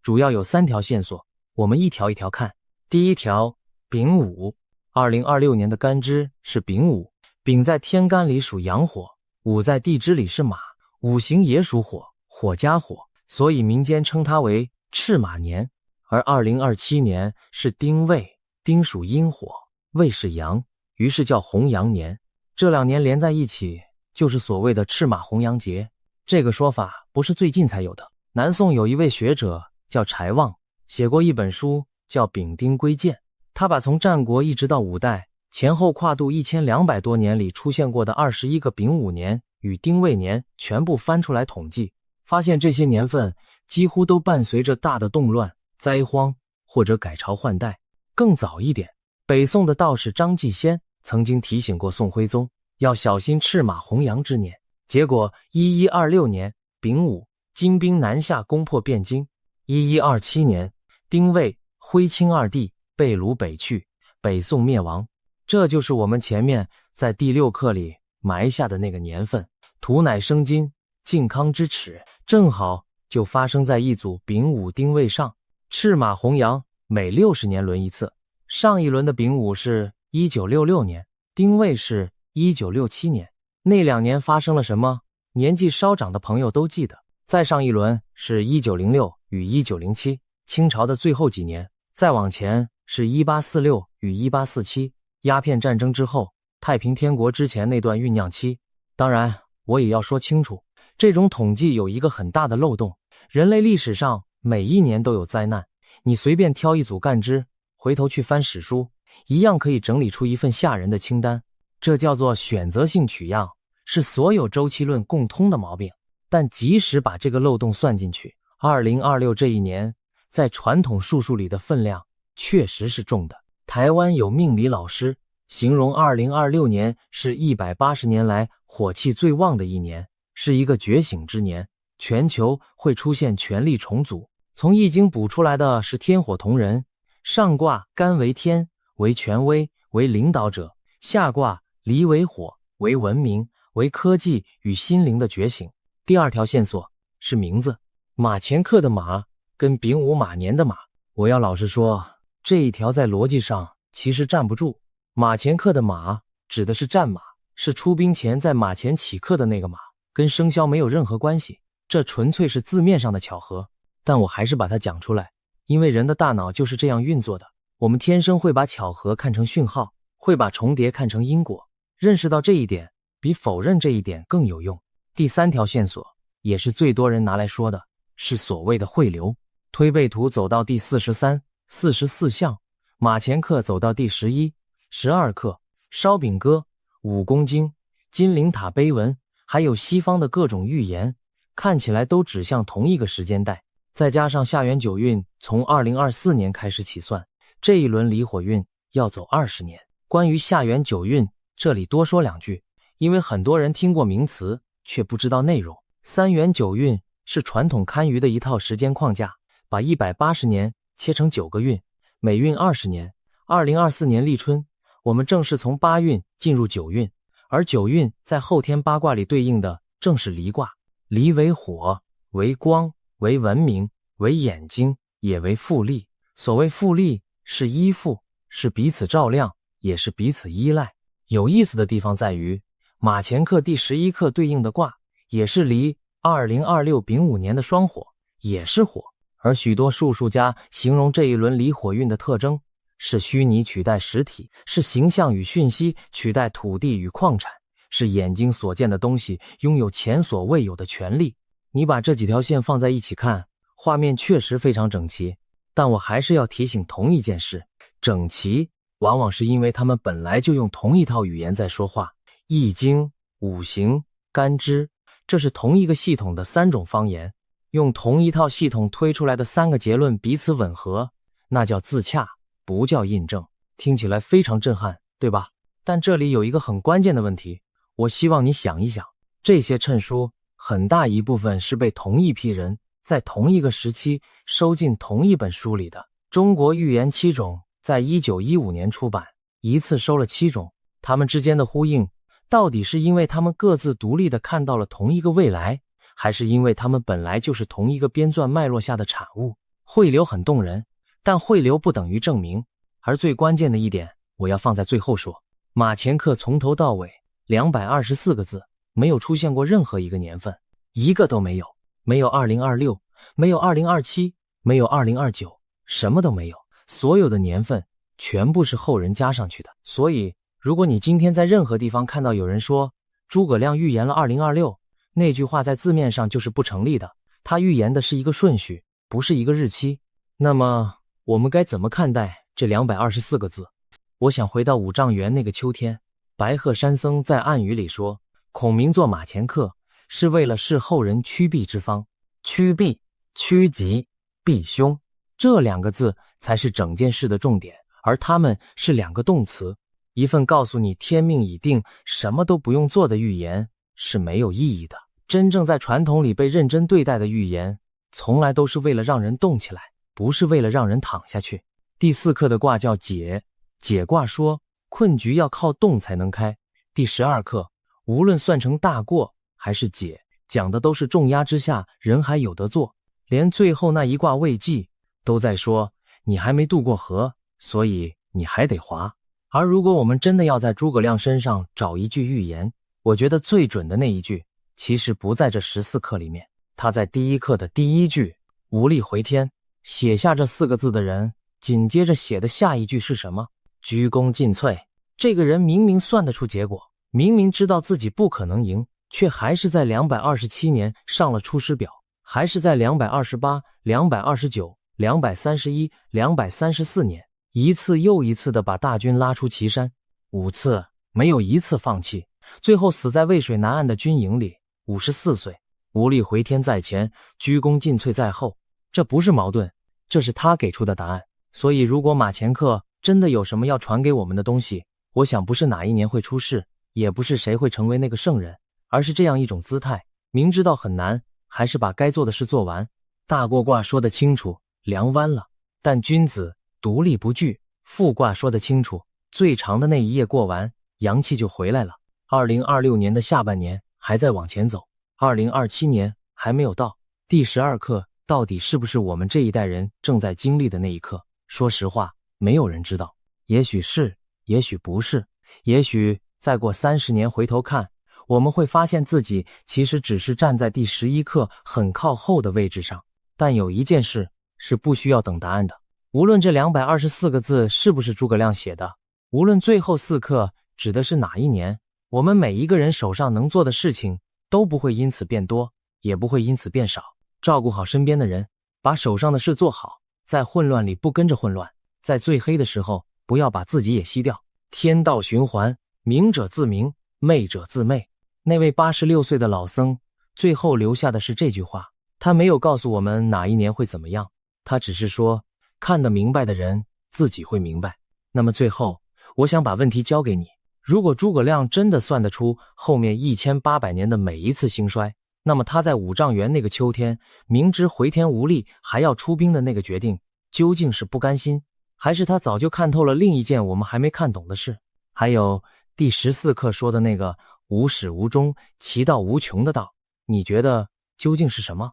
主要有3条线索，我们一条一条看。第一条，丙午，2026年的干支是丙午，丙在天干里属阳火，午在地支里是马，五行也属火，火加火，所以民间称它为赤马年。而2027年是丁未，丁属阴火，未是阳，于是叫红阳年。这2年连在一起，就是所谓的赤马红阳节。这个说法不是最近才有的，南宋有一位学者叫柴望，写过一本书叫《丙丁归鉴》，他把从战国一直到5代前后跨度1200多年里出现过的21个丙午年与丁未年全部翻出来统计，发现这些年份几乎都伴随着大的动乱、灾荒或者改朝换代。更早一点，北宋的道士张继先曾经提醒过宋徽宗要小心赤马红阳之年，结果1126年丙午，金兵南下攻破汴京；1127年丁未，徽钦2帝被掳北去，北宋灭亡。这就是我们前面在第6课里埋下的那个年份，土乃生金，靖康之耻，正好就发生在一组丙午丁未上。赤马红阳每60年轮一次，上一轮的丙午是1966年，丁未是1967年。那2年发生了什么？年纪稍长的朋友都记得。再上一轮是1906与1907，清朝的最后几年。再往前是1846与1847，鸦片战争之后，太平天国之前那段酝酿期。当然，我也要说清楚，这种统计有一个很大的漏洞，人类历史上每一年都有灾难，你随便挑一组干支，回头去翻史书，一样可以整理出一份吓人的清单。这叫做选择性取样，是所有周期论共通的毛病。但即使把这个漏洞算进去，2026这一年在传统术数里的分量确实是重的。台湾有命理老师形容2026年是180年来火气最旺的一年，是一个觉醒之年，全球会出现权力重组。从易经补出来的是天火同人，上卦干为天，为权威，为领导者；下卦离为火，为文明，为科技与心灵的觉醒。第2条线索是名字，马前课的马跟丙午马年的马。我要老实说，这一条在逻辑上其实站不住。马前课的马指的是战马，是出兵前在马前起课的那个马，跟生肖没有任何关系，这纯粹是字面上的巧合。但我还是把它讲出来，因为人的大脑就是这样运作的，我们天生会把巧合看成讯号，会把重叠看成因果。认识到这一点比否认这一点更有用。第3条线索也是最多人拿来说的，是所谓的汇流。推背图走到第43、44象，马前课走到第11、12课，烧饼歌、武功经、金陵塔碑文，还有西方的各种预言，看起来都指向同一个时间带。再加上下元九运从2024年开始起算，这一轮离火运要走20年。关于下元九运，这里多说两句，因为很多人听过名词，却不知道内容。3元九运是传统堪舆的一套时间框架，把180年切成9个运，每运20年。2024年立春，我们正式从8运进入9运，而9运在后天八卦里对应的正是离卦。离为火，为光，为文明，为眼睛，也为复利。所谓复利，是依附，是彼此照亮，也是彼此依赖。有意思的地方在于，马前课第11课对应的卦也是离2026丙午年的双火，也是火。而许多术数家形容这一轮离火运的特征是虚拟取代实体，是形象与讯息取代土地与矿产，是眼睛所见的东西拥有前所未有的权利。你把这几条线放在一起看，画面确实非常整齐，但我还是要提醒同一件事，整齐往往是因为他们本来就用同一套语言在说话。易经、五行、干支，这是同一个系统的3种方言，用同一套系统推出来的3个结论彼此吻合，那叫自洽，不叫印证。听起来非常震撼，对吧？但这里有一个很关键的问题，我希望你想一想，这些谶书很大一部分是被同一批人在同一个时期收进同一本书里的。中国预言7种在1915年出版，一次收了7种，他们之间的呼应到底是因为他们各自独立地看到了同一个未来，还是因为他们本来就是同一个编纂脉络下的产物？汇流很动人，但汇流不等于证明。而最关键的一点，我要放在最后说。马前课从头到尾224个字，没有出现过任何一个年份，一个都没有。没有2026，没有2027，没有2029，什么都没有。所有的年份全部是后人加上去的。所以如果你今天在任何地方看到有人说诸葛亮预言了2026，那句话在字面上就是不成立的，他预言的是一个顺序，不是一个日期。那么我们该怎么看待这224个字？我想回到五丈原那个秋天，白鹤山僧在暗语里说，孔明做马前课是为了示后人趋避之方。趋避、趋吉、避凶，这2个字才是整件事的重点，而它们是2个动词。一份告诉你天命已定，什么都不用做的预言是没有意义的。真正在传统里被认真对待的预言，从来都是为了让人动起来，不是为了让人躺下去。第4课的卦叫解，解卦说困局要靠动才能开。第12课无论算成大过还是解，讲的都是重压之下人还有得做。连最后那一卦未济都在说你还没渡过河，所以你还得滑。而如果我们真的要在诸葛亮身上找一句预言，我觉得最准的那一句其实不在这14课里面，他在第1课的第1句无力回天。写下这4个字的人紧接着写的下一句是什么？鞠躬尽瘁。这个人明明算得出结果，明明知道自己不可能赢，却还是在227年上了出师表，还是在228、229、231、234年一次又一次地把大军拉出岐山，5次没有一次放弃，最后死在渭水南岸的军营里。54岁，无力回天在前，鞠躬尽瘁在后。这不是矛盾，这是他给出的答案。所以如果马前课真的有什么要传给我们的东西，我想不是哪一年会出事，也不是谁会成为那个圣人，而是这样一种姿态，明知道很难，还是把该做的事做完。大过卦说得清楚，梁弯了，但君子独立不惧。复卦说得清楚，最长的那一夜过完，阳气就回来了。2026年的下半年还在往前走，2027年还没有到。第12课到底是不是我们这一代人正在经历的那一刻？说实话，没有人知道。也许是，也许不是，也许再过30年回头看，我们会发现自己其实只是站在第11课很靠后的位置上。但有一件事是不需要等答案的，无论这224个字是不是诸葛亮写的，无论最后4课指的是哪一年，我们每一个人手上能做的事情都不会因此变多，也不会因此变少。照顾好身边的人，把手上的事做好，在混乱里不跟着混乱，在最黑的时候，不要把自己也吸掉。天道循环，明者自明，昧者自昧。那位86岁的老僧最后留下的是这句话，他没有告诉我们哪一年会怎么样，他只是说，看得明白的人自己会明白。那么最后，我想把问题交给你，如果诸葛亮真的算得出后面1800年的每一次兴衰，那么他在五丈原那个秋天，明知回天无力还要出兵的那个决定，究竟是不甘心，还是他早就看透了另一件我们还没看懂的事？还有第14课说的那个无始无终，其道无穷的道，你觉得究竟是什么？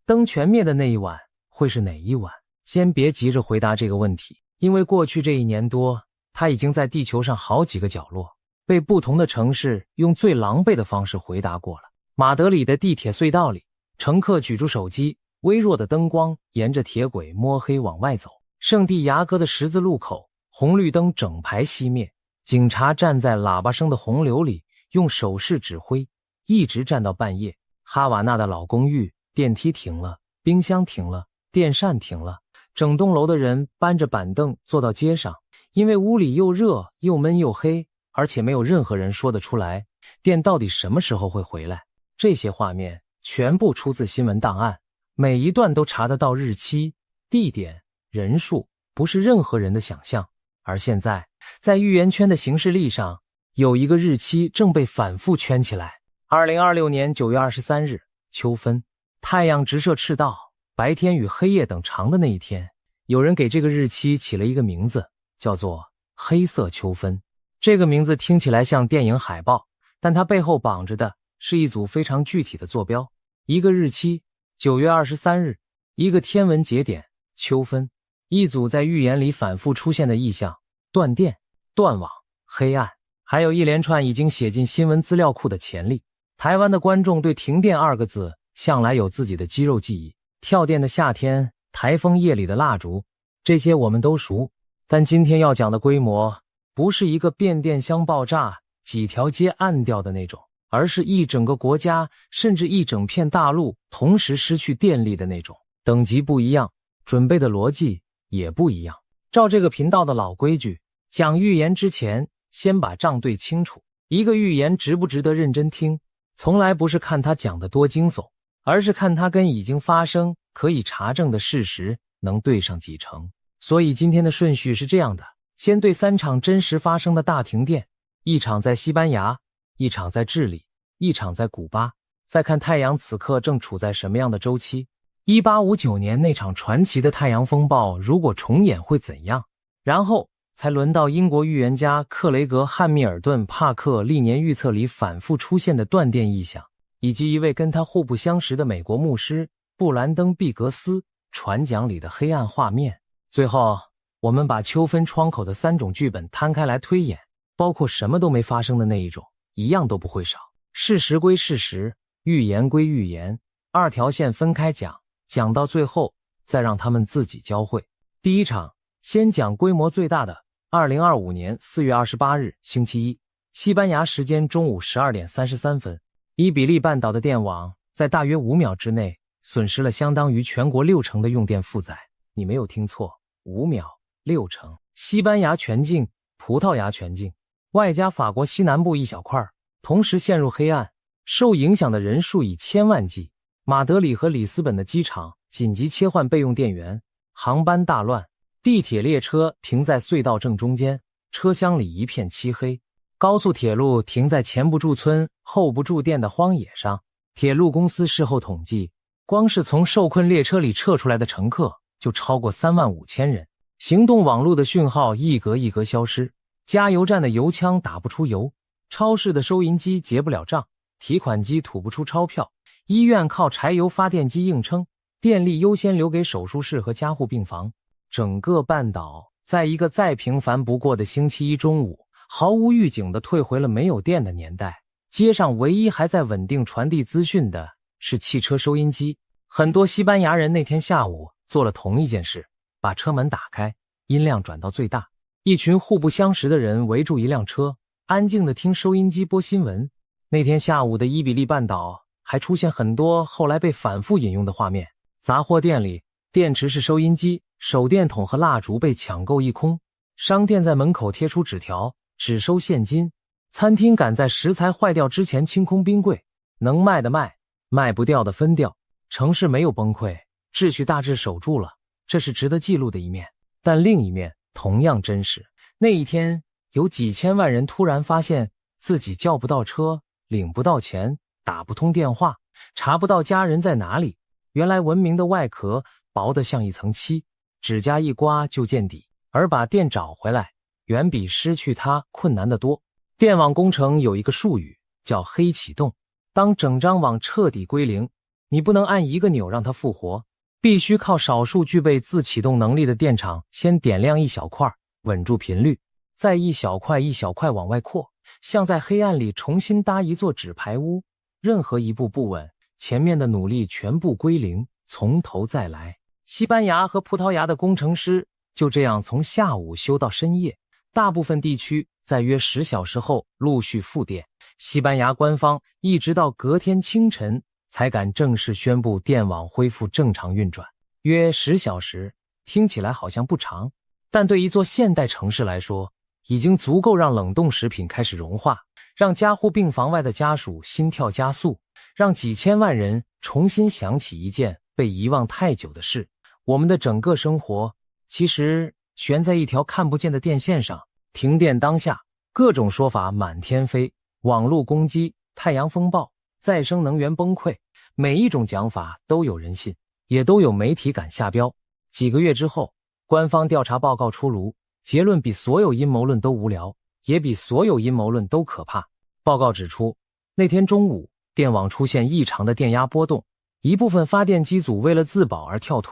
灯全灭的那一晚会是哪一晚？先别急着回答这个问题，因为过去这1年多，他已经在地球上好几个角落被不同的城市用最狼狈的方式回答过了。马德里的地铁隧道里，乘客举住手机，微弱的灯光沿着铁轨摸黑往外走。圣地牙哥的十字路口，红绿灯整排熄灭，警察站在喇叭声的洪流里，用手势指挥，一直站到半夜。哈瓦那的老公寓，电梯停了，冰箱停了，电扇停了，整栋楼的人搬着板凳坐到街上，因为屋里又热又闷又黑，而且没有任何人说得出来电到底什么时候会回来。这些画面全部出自新闻档案，每一段都查得到日期、地点、人数，不是任何人的想象。而现在，在预言圈的行事历上，有一个日期正被反复圈起来：2026年9月23日，秋分，太阳直射赤道，白天与黑夜等长的那一天。有人给这个日期起了一个名字，叫做黑色秋分。这个名字听起来像电影海报，但它背后绑着的是一组非常具体的坐标，一个日期9月23日，一个天文节点秋分，一组在预言里反复出现的意象：断电、断网、黑暗，还有一连串已经写进新闻资料库的潜力。台湾的观众对停电2个字向来有自己的肌肉记忆，跳电的夏天，台风夜里的蜡烛，这些我们都熟。但今天要讲的规模不是一个变电箱爆炸，几条街暗掉的那种，而是一整个国家甚至一整片大陆同时失去电力的那种。等级不一样，准备的逻辑也不一样。照这个频道的老规矩，讲预言之前先把账对清楚。一个预言值不值得认真听，从来不是看他讲得多惊悚，而是看他跟已经发生可以查证的事实能对上几成。所以今天的顺序是这样的，先对3场真实发生的大停电，一场在西班牙，一场在智利，一场在古巴，再看太阳此刻正处在什么样的周期。1859年那场传奇的太阳风暴如果重演会怎样，然后才轮到英国预言家克雷格·汉密尔顿·帕克历年预测里反复出现的断电异象，以及一位跟他互不相识的美国牧师布兰登·毕格斯传讲里的黑暗画面。最后，我们把秋分窗口的3种剧本摊开来推演，包括什么都没发生的那一种，一样都不会少。事实归事实，预言归预言，2条线分开讲，讲到最后再让他们自己交汇。第一场，先讲规模最大的2025年4月28日星期一，西班牙时间中午12点33分，伊比利半岛的电网在大约5秒之内损失了相当于全国6成的用电负载。你没有听错，5秒6成。西班牙全境、葡萄牙全境，外加法国西南部一小块，同时陷入黑暗，受影响的人数以千万计。马德里和里斯本的机场紧急切换备用电源，航班大乱，地铁列车停在隧道正中间，车厢里一片漆黑。高速铁路停在前不驻村后不驻店的荒野上，铁路公司事后统计，光是从受困列车里撤出来的乘客就超过35000人。行动网络的讯号一格一格消失，加油站的油枪打不出油，超市的收银机结不了账，提款机吐不出钞票，医院靠柴油发电机硬撑，电力优先留给手术室和加护病房。整个半岛在一个再平凡不过的星期一中午，毫无预警地退回了没有电的年代。街上唯一还在稳定传递资讯的是汽车收音机。很多西班牙人那天下午做了同一件事，把车门打开，音量转到最大，一群互不相识的人围住一辆车，安静地听收音机播新闻。那天下午的伊比利半岛还出现很多后来被反复引用的画面，杂货店里电池是收音机，手电筒和蜡烛被抢购一空。商店在门口贴出纸条，只收现金。餐厅赶在食材坏掉之前清空冰柜，能卖的卖，卖不掉的分掉。城市没有崩溃，秩序大致守住了，这是值得记录的一面。但另一面同样真实。那一天，有几千万人突然发现自己叫不到车，领不到钱，打不通电话，查不到家人在哪里。原来文明的外壳薄得像一层漆，指甲一刮就见底，而把电找回来，远比失去它困难得多。电网工程有一个术语叫黑启动，当整张网彻底归零，你不能按一个钮让它复活，必须靠少数具备自启动能力的电厂先点亮一小块，稳住频率，再一小块一小块往外扩，像在黑暗里重新搭一座纸牌屋。任何一步不稳，前面的努力全部归零，从头再来。西班牙和葡萄牙的工程师就这样从下午修到深夜，大部分地区在约10小时后陆续复电。西班牙官方一直到隔天清晨才敢正式宣布电网恢复正常运转。约10小时，听起来好像不长，但对一座现代城市来说，已经足够让冷冻食品开始融化，让加护病房外的家属心跳加速，让几千万人重新想起一件被遗忘太久的事。我们的整个生活其实悬在一条看不见的电线上。停电当下，各种说法满天飞，网络攻击、太阳风暴、再生能源崩溃，每一种讲法都有人信，也都有媒体敢下标。几个月之后，官方调查报告出炉，结论比所有阴谋论都无聊，也比所有阴谋论都可怕。报告指出，那天中午，电网出现异常的电压波动，一部分发电机组为了自保而跳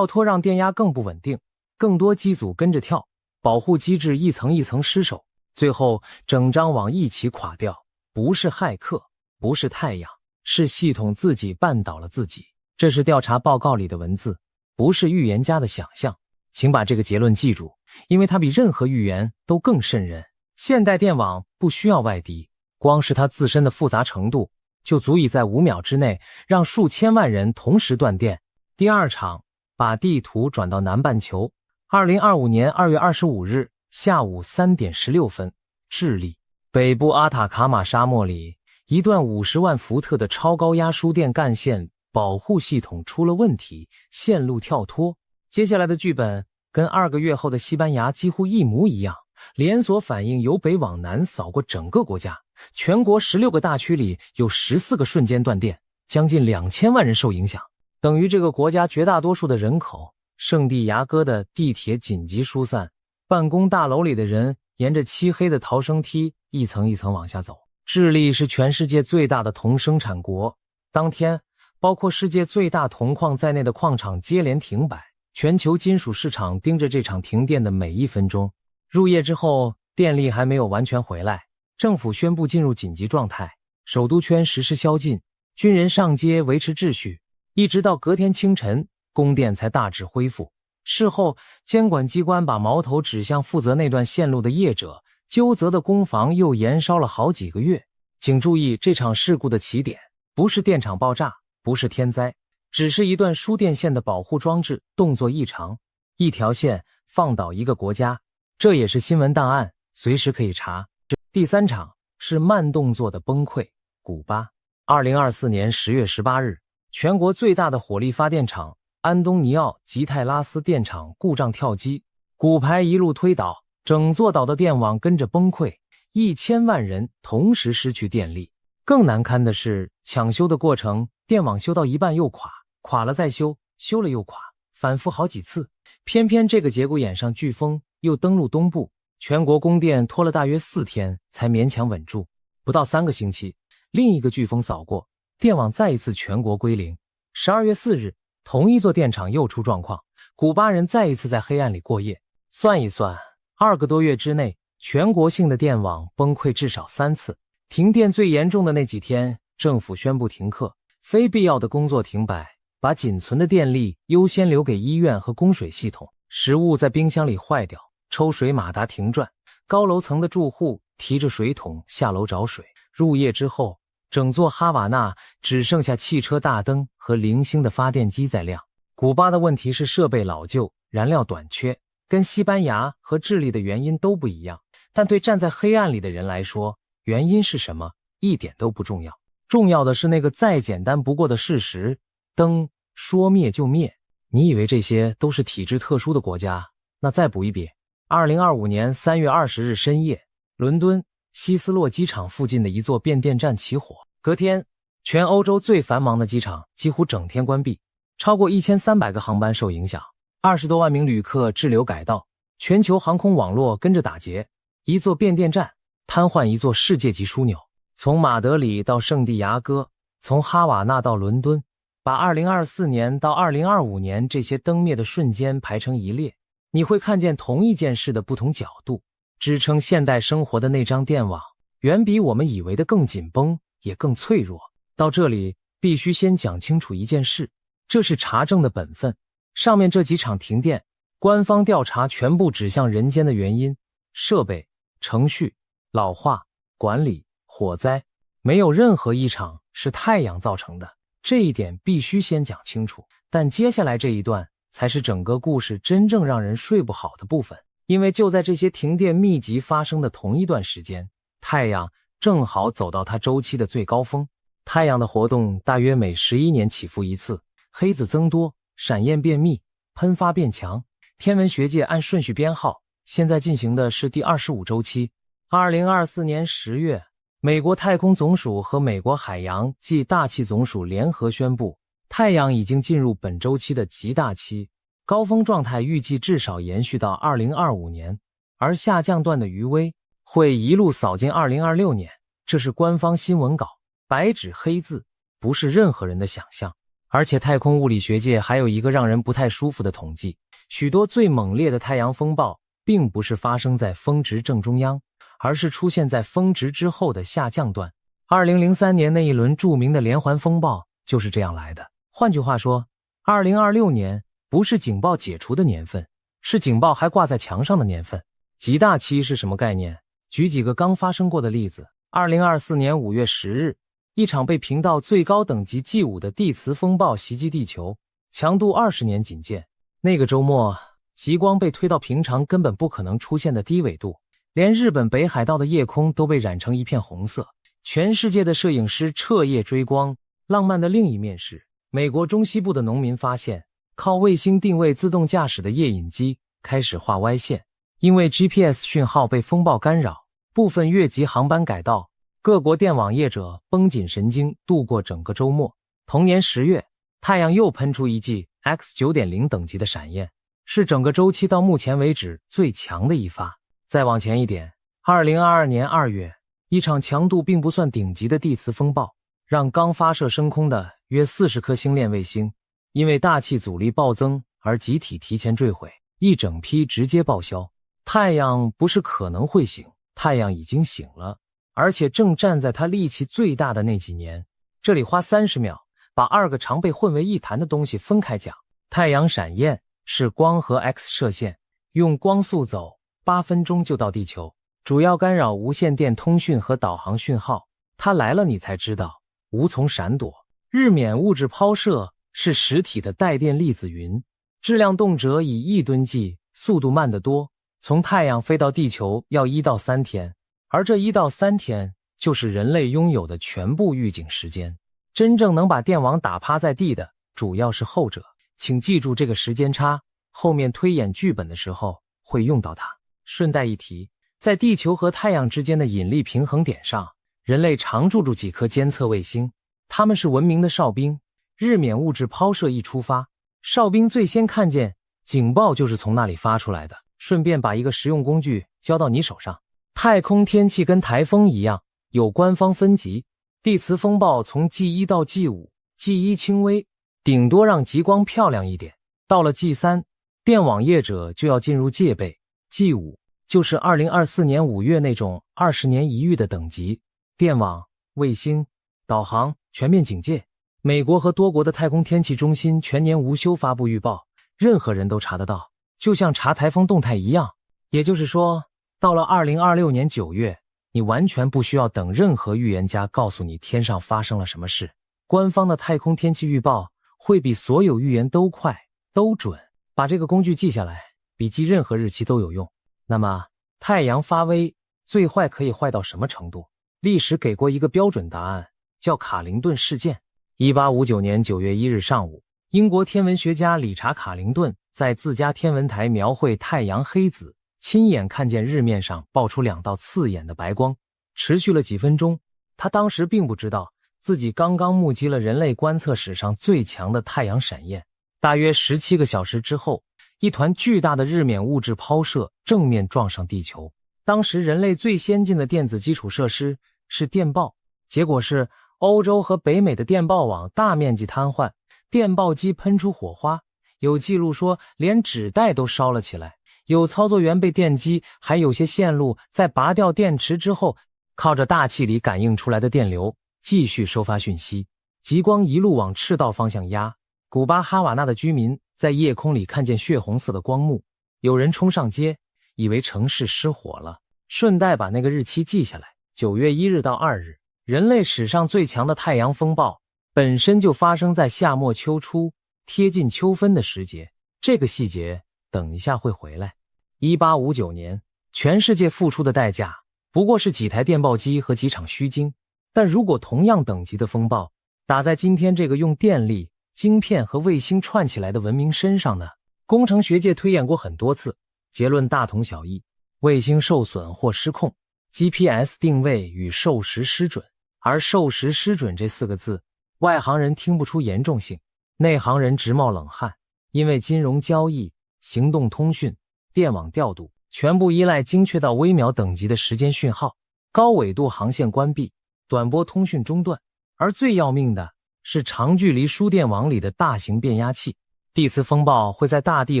脱让电压更不稳定，更多机组跟着跳，保护机制一层一层失守，最后整张网一起垮掉。不是骇客，不是太阳，是系统自己绊倒了自己。这是调查报告里的文字，不是预言家的想象。请把这个结论记住，因为它比任何预言都更瘆人。现代电网不需要外敌，光是它自身的复杂程度，就足以在5秒之内让数千万人同时断电。第二场，把地图转到南半球。2025年2月25日下午3点16分，智利北部阿塔卡马沙漠里，一段50万伏特的超高压输电干线保护系统出了问题，线路跳脱。接下来的剧本跟2个月后的西班牙几乎一模一样，连锁反应由北往南扫过整个国家，全国16个大区里有14个瞬间断电，将近2000万人受影响，等于这个国家绝大多数的人口。圣地牙哥的地铁紧急疏散，办公大楼里的人沿着漆黑的逃生梯一层一层往下走。智利是全世界最大的铜生产国，当天包括世界最大铜矿在内的矿场接连停摆，全球金属市场盯着这场停电的每一分钟。入夜之后，电力还没有完全回来，政府宣布进入紧急状态，首都圈实施宵禁，军人上街维持秩序，一直到隔天清晨，供电才大致恢复。事后，监管机关把矛头指向负责那段线路的业者，纠责的工房又延烧了好几个月。请注意，这场事故的起点不是电厂爆炸，不是天灾，只是一段输电线的保护装置动作异常，一条线放倒一个国家，这也是新闻档案，随时可以查。第三场是慢动作的崩溃，古巴。2024年10月18日，全国最大的火力发电厂安东尼奥吉泰拉斯电厂故障跳机，骨牌一路推倒，整座岛的电网跟着崩溃，1000万人同时失去电力。更难堪的是，抢修的过程，电网修到一半又垮，垮了再修，修了又垮，反复好几次。偏偏这个节骨眼上，飓风又登陆东部，全国供电拖了大约4天才勉强稳住。不到3个星期，另一个飓风扫过，电网再一次全国归零。12月4日，同一座电厂又出状况，古巴人再一次在黑暗里过夜。算一算，2个多月之内，全国性的电网崩溃至少3次。停电最严重的那几天，政府宣布停课，非必要的工作停摆，把仅存的电力优先留给医院和供水系统。食物在冰箱里坏掉，抽水马达停转，高楼层的住户提着水桶下楼找水。入夜之后，整座哈瓦那只剩下汽车大灯和零星的发电机在亮。古巴的问题是设备老旧、燃料短缺，跟西班牙和智利的原因都不一样。但对站在黑暗里的人来说，原因是什么一点都不重要，重要的是那个再简单不过的事实：灯说灭就灭。你以为这些都是体制特殊的国家？那再补一笔，2025年3月20日深夜，伦敦希斯洛机场附近的一座变电站起火，隔天全欧洲最繁忙的机场几乎整天关闭，超过1300个航班受影响，20多万名旅客滞留改道，全球航空网络跟着打结。一座变电站瘫痪一座世界级枢纽，从马德里到圣地牙哥，从哈瓦那到伦敦，把2024年到2025年这些灯灭的瞬间排成一列，你会看见同一件事的不同角度。支撑现代生活的那张电网，远比我们以为的更紧绷，也更脆弱。到这里，必须先讲清楚一件事，这是查证的本分。上面这几场停电，官方调查全部指向人间的原因：设备、程序、老化、管理、火灾，没有任何一场是太阳造成的。这一点必须先讲清楚。但接下来这一段才是整个故事真正让人睡不好的部分，因为就在这些停电密集发生的同一段时间，太阳正好走到它周期的最高峰。太阳的活动大约每11年起伏一次，黑子增多，闪焰变密，喷发变强。天文学界按顺序编号，现在进行的是第25周期。2024年10月，美国太空总署和美国海洋暨大气总署联合宣布，太阳已经进入本周期的极大期，高峰状态预计至少延续到2025年，而下降段的余威会一路扫进2026年。这是官方新闻稿，白纸黑字，不是任何人的想象。而且太空物理学界还有一个让人不太舒服的统计，许多最猛烈的太阳风暴并不是发生在峰值正中央，而是出现在峰值之后的下降段。2003年那一轮著名的连环风暴就是这样来的。换句话说，2026年不是警报解除的年份，是警报还挂在墙上的年份。极大期是什么概念？举几个刚发生过的例子。2024年5月10日，一场被评到最高等级 G5 的地磁风暴袭击地球，强度20年仅见。那个周末，极光被推到平常根本不可能出现的低纬度，连日本北海道的夜空都被染成一片红色。全世界的摄影师彻夜追光。浪漫的另一面是，美国中西部的农民发现，靠卫星定位自动驾驶的夜影机开始画歪线，因为 GPS 讯号被风暴干扰，部分越级航班改道，各国电网业者绷紧神经度过整个周末。同年10月，太阳又喷出一记 X9.0 等级的闪焰，是整个周期到目前为止最强的一发。再往前一点，2022年2月，一场强度并不算顶级的地磁风暴，让刚发射升空的约40颗星链卫星因为大气阻力暴增而集体提前坠毁，一整批直接报销。太阳不是可能会醒，太阳已经醒了，而且正站在它力气最大的那几年。这里花30秒把2个常被混为一谈的东西分开讲。太阳闪焰是光和 X 射线，用光速走8分钟就到地球，主要干扰无线电通讯和导航讯号。它来了你才知道，无从闪躲。日冕物质抛射是实体的带电粒子云，质量动辄以1吨计，速度慢得多，从太阳飞到地球要1到3天，而这1到3天就是人类拥有的全部预警时间。真正能把电网打趴在地的主要是后者，请记住这个时间差，后面推演剧本的时候会用到它。顺带一提，在地球和太阳之间的引力平衡点上，人类常驻几颗监测卫星，他们是文明的哨兵。日冕物质抛射一出发，哨兵最先看见警报就是从那里发出来的。顺便把一个实用工具交到你手上。太空天气跟台风一样，有官方分级。地磁风暴从 G1 到 G5，G1 轻微，顶多让极光漂亮一点。到了 G3， 电网业者就要进入戒备。G5 就是2024年5月那种20年一遇的等级，电网、卫星、导航全面警戒。美国和多国的太空天气中心全年无休发布预报，任何人都查得到，就像查台风动态一样。也就是说，到了2026年9月，你完全不需要等任何预言家告诉你天上发生了什么事，官方的太空天气预报会比所有预言都快，都准。把这个工具记下来，比记任何日期都有用。那么，太阳发威最坏可以坏到什么程度？历史给过一个标准答案，叫卡林顿事件。1859年9月1日上午，英国天文学家理查·卡林顿在自家天文台描绘太阳黑子，亲眼看见日面上爆出2道刺眼的白光，持续了几分钟。他当时并不知道自己刚刚目击了人类观测史上最强的太阳闪焰。大约17个小时之后，一团巨大的日冕物质抛射正面撞上地球。当时人类最先进的电子基础设施是电报，结果是欧洲和北美的电报网大面积瘫痪，电报机喷出火花，有记录说连纸袋都烧了起来，有操作员被电击，还有些线路在拔掉电池之后，靠着大气里感应出来的电流继续收发讯息。极光一路往赤道方向压，古巴哈瓦那的居民在夜空里看见血红色的光幕，有人冲上街，以为城市失火了，顺带把那个日期记下来，9月1日到2日。人类史上最强的太阳风暴本身就发生在夏末秋初，贴近秋分的时节。这个细节等一下会回来。1859年，全世界付出的代价不过是几台电报机和几场虚惊，但如果同样等级的风暴打在今天这个用电力、晶片和卫星串起来的文明身上呢？工程学界推演过很多次，结论大同小异：卫星受损或失控， GPS 定位与授时失准。而授时失准这4个字，外行人听不出严重性，内行人直冒冷汗。因为金融交易、行动通讯、电网调度全部依赖精确到微秒等级的时间讯号，高纬度航线关闭，短波通讯中断。而最要命的是长距离输电网里的大型变压器，地磁风暴会在大地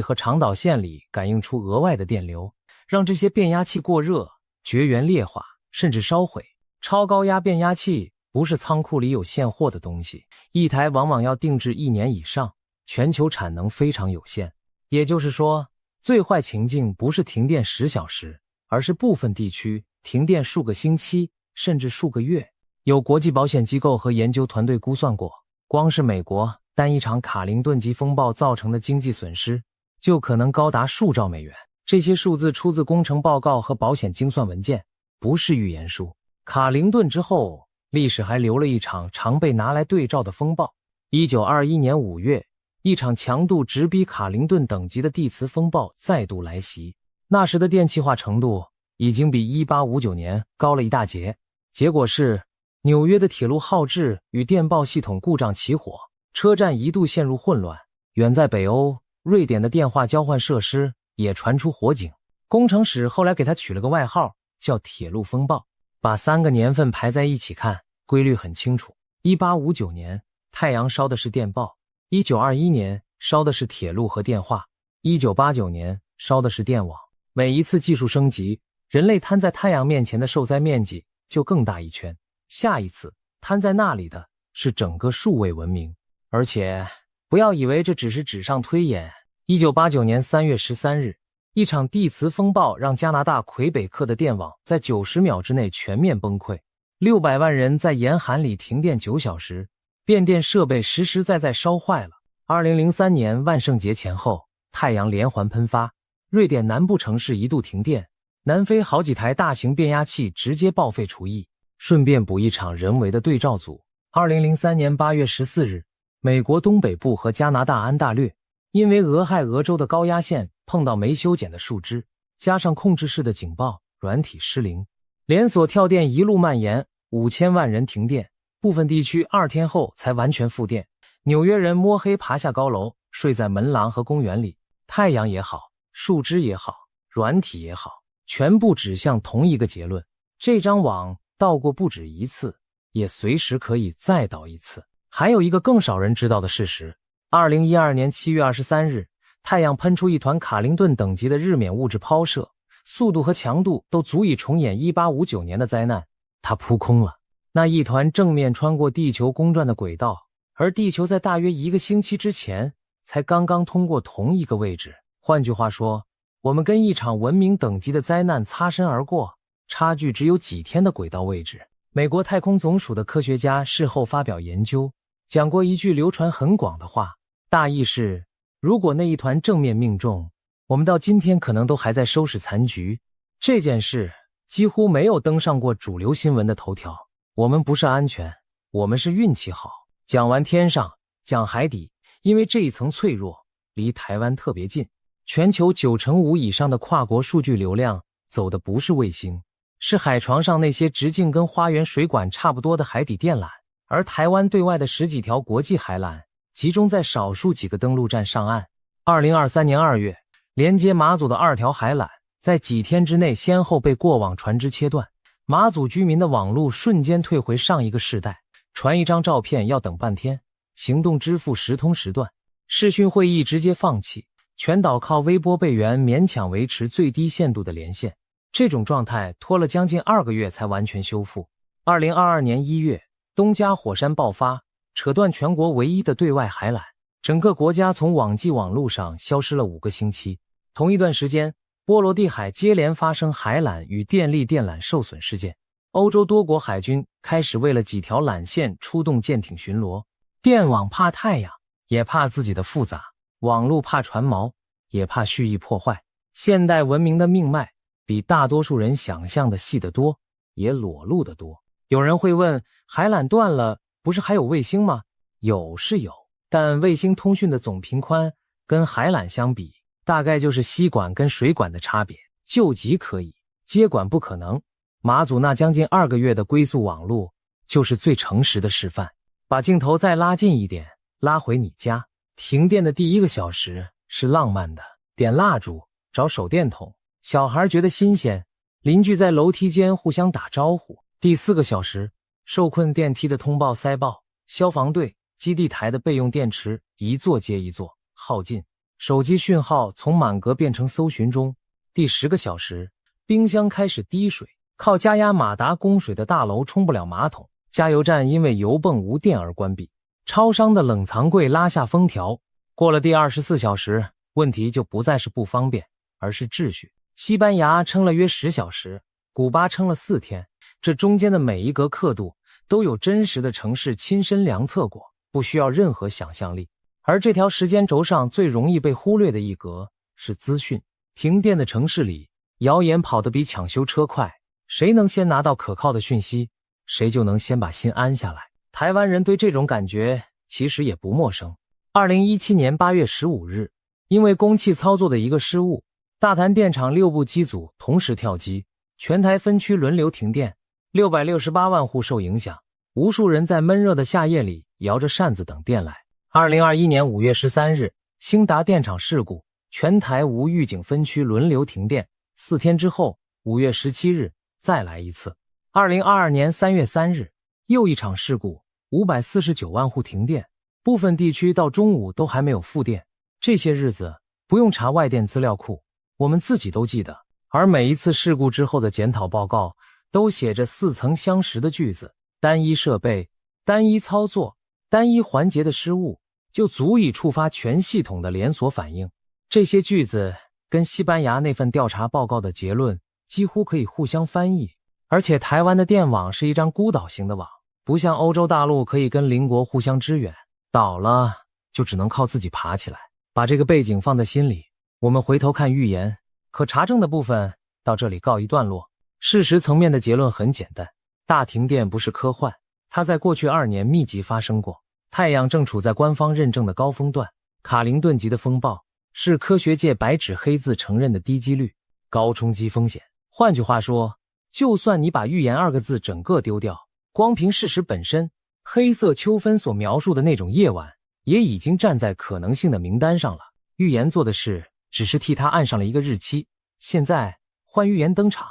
和长导线里感应出额外的电流，让这些变压器过热、绝缘裂化，甚至烧毁。超高压变压器不是仓库里有现货的东西，一台往往要定制1年以上，全球产能非常有限。也就是说，最坏情境不是停电10小时，而是部分地区停电数个星期，甚至数个月。有国际保险机构和研究团队估算过，光是美国单一场卡林顿级风暴造成的经济损失就可能高达数兆美元。这些数字出自工程报告和保险精算文件，不是预言书。卡林顿之后，历史还留了一场常被拿来对照的风暴。1921年5月，一场强度直逼卡林顿等级的地磁风暴再度来袭。那时的电气化程度已经比1859年高了一大截，结果是纽约的铁路耗质与电报系统故障起火，车站一度陷入混乱。远在北欧，瑞典的电话交换设施也传出火警，工程史后来给它取了个外号，叫铁路风暴。把3个年份排在一起看，规律很清楚。1859年，太阳烧的是电报；1921年，烧的是铁路和电话；1989年，烧的是电网。每一次技术升级，人类摊在太阳面前的受灾面积就更大一圈。下一次摊在那里的是整个数位文明。而且，不要以为这只是纸上推演。1989年3月13日，一场地磁风暴让加拿大魁北克的电网在90秒之内全面崩溃，600万人在严寒里停电9小时，变电设备实实在在烧坏了。2003年万圣节前后，太阳连环喷发，瑞典南部城市一度停电，南非好几台大型变压器直接报废除役。顺便补一场人为的对照组。2003年8月14日，美国东北部和加拿大安大略，因为俄亥俄州的高压线碰到没修剪的树枝，加上控制室的警报，软体失灵，连锁跳电一路蔓延，5000万人停电，部分地区2天后才完全复电。纽约人摸黑爬下高楼，睡在门廊和公园里，太阳也好，树枝也好，软体也好，全部指向同一个结论：这张网倒过不止一次，也随时可以再倒一次。还有一个更少人知道的事实，2012年7月23日，太阳喷出一团卡林顿等级的日冕物质抛射，速度和强度都足以重演1859年的灾难。它扑空了，那一团正面穿过地球公转的轨道，而地球在大约1个星期之前才刚刚通过同一个位置。换句话说，我们跟一场文明等级的灾难擦身而过，差距只有几天的轨道位置。美国太空总署的科学家事后发表研究，讲过一句流传很广的话，大意是如果那一团正面命中，我们到今天可能都还在收拾残局。这件事几乎没有登上过主流新闻的头条。我们不是安全，我们是运气好。讲完天上，讲海底，因为这一层脆弱，离台湾特别近。全球95%以上的跨国数据流量走的不是卫星，是海床上那些直径跟花园水管差不多的海底电缆，而台湾对外的10几条国际海缆集中在少数几个登陆站上岸。2023年2月，连接马祖的2条海缆在几天之内先后被过往船只切断，马祖居民的网路瞬间退回上一个世代，传一张照片要等半天，行动支付时通时断，视讯会议直接放弃，全岛靠微波备援勉强维持最低限度的连线。这种状态拖了将近2个月才完全修复。2022年1月，东加火山爆发，扯断全国唯一的对外海缆，整个国家从网际网路上消失了5个星期。同一段时间，波罗的海接连发生海缆与电力电缆受损事件。欧洲多国海军开始为了几条缆线出动舰艇巡逻。电网怕太阳，也怕自己的复杂；网路怕船锚，也怕蓄意破坏。现代文明的命脉比大多数人想象的细得多，也裸露得多。有人会问，海缆断了，不是还有卫星吗？有是有，但卫星通讯的总频宽跟海缆相比，大概就是吸管跟水管的差别。救急可以，接管不可能。马祖那将近2个月的龟速网路就是最诚实的示范。把镜头再拉近一点，拉回你家。停电的第1个小时是浪漫的，点蜡烛，找手电筒，小孩觉得新鲜，邻居在楼梯间互相打招呼。第4个小时，受困电梯的通报塞爆，消防队、基地台的备用电池一座接一座耗尽，手机讯号从满格变成搜寻中。第10个小时，冰箱开始滴水，靠加压马达供水的大楼冲不了马桶，加油站因为油泵无电而关闭，超商的冷藏柜拉下封条。过了第24小时，问题就不再是不方便，而是秩序。西班牙撑了约10小时，古巴撑了4天，这中间的每一格刻度都有真实的城市亲身量测过，不需要任何想象力。而这条时间轴上最容易被忽略的一格是资讯。停电的城市里，谣言跑得比抢修车快，谁能先拿到可靠的讯息，谁就能先把心安下来。台湾人对这种感觉其实也不陌生。2017年8月15日，因为供气操作的一个失误，大潭电厂6部机组同时跳机，全台分区轮流停电，668万户受影响，无数人在闷热的夏夜里摇着扇子等电来。2021年5月13日，兴达电厂事故，全台无预警分区轮流停电，4天之后5月17日再来一次。2022年3月3日，又一场事故，549万户停电，部分地区到中午都还没有复电。这些日子不用查外电资料库，我们自己都记得。而每一次事故之后的检讨报告都写着似曾相识的句子，单一设备、单一操作、单一环节的失误就足以触发全系统的连锁反应。这些句子跟西班牙那份调查报告的结论几乎可以互相翻译。而且台湾的电网是一张孤岛型的网，不像欧洲大陆可以跟邻国互相支援，倒了就只能靠自己爬起来。把这个背景放在心里，我们回头看预言，可查证的部分到这里告一段落。事实层面的结论很简单，大停电不是科幻，它在过去2年密集发生过。太阳正处在官方认证的高峰段，卡林顿级的风暴是科学界白纸黑字承认的低几率、高冲击风险。换句话说，就算你把预言2个字整个丢掉，光凭事实本身，黑色秋分所描述的那种夜晚也已经站在可能性的名单上了。预言做的事只是替他按上了一个日期。现在换预言登场，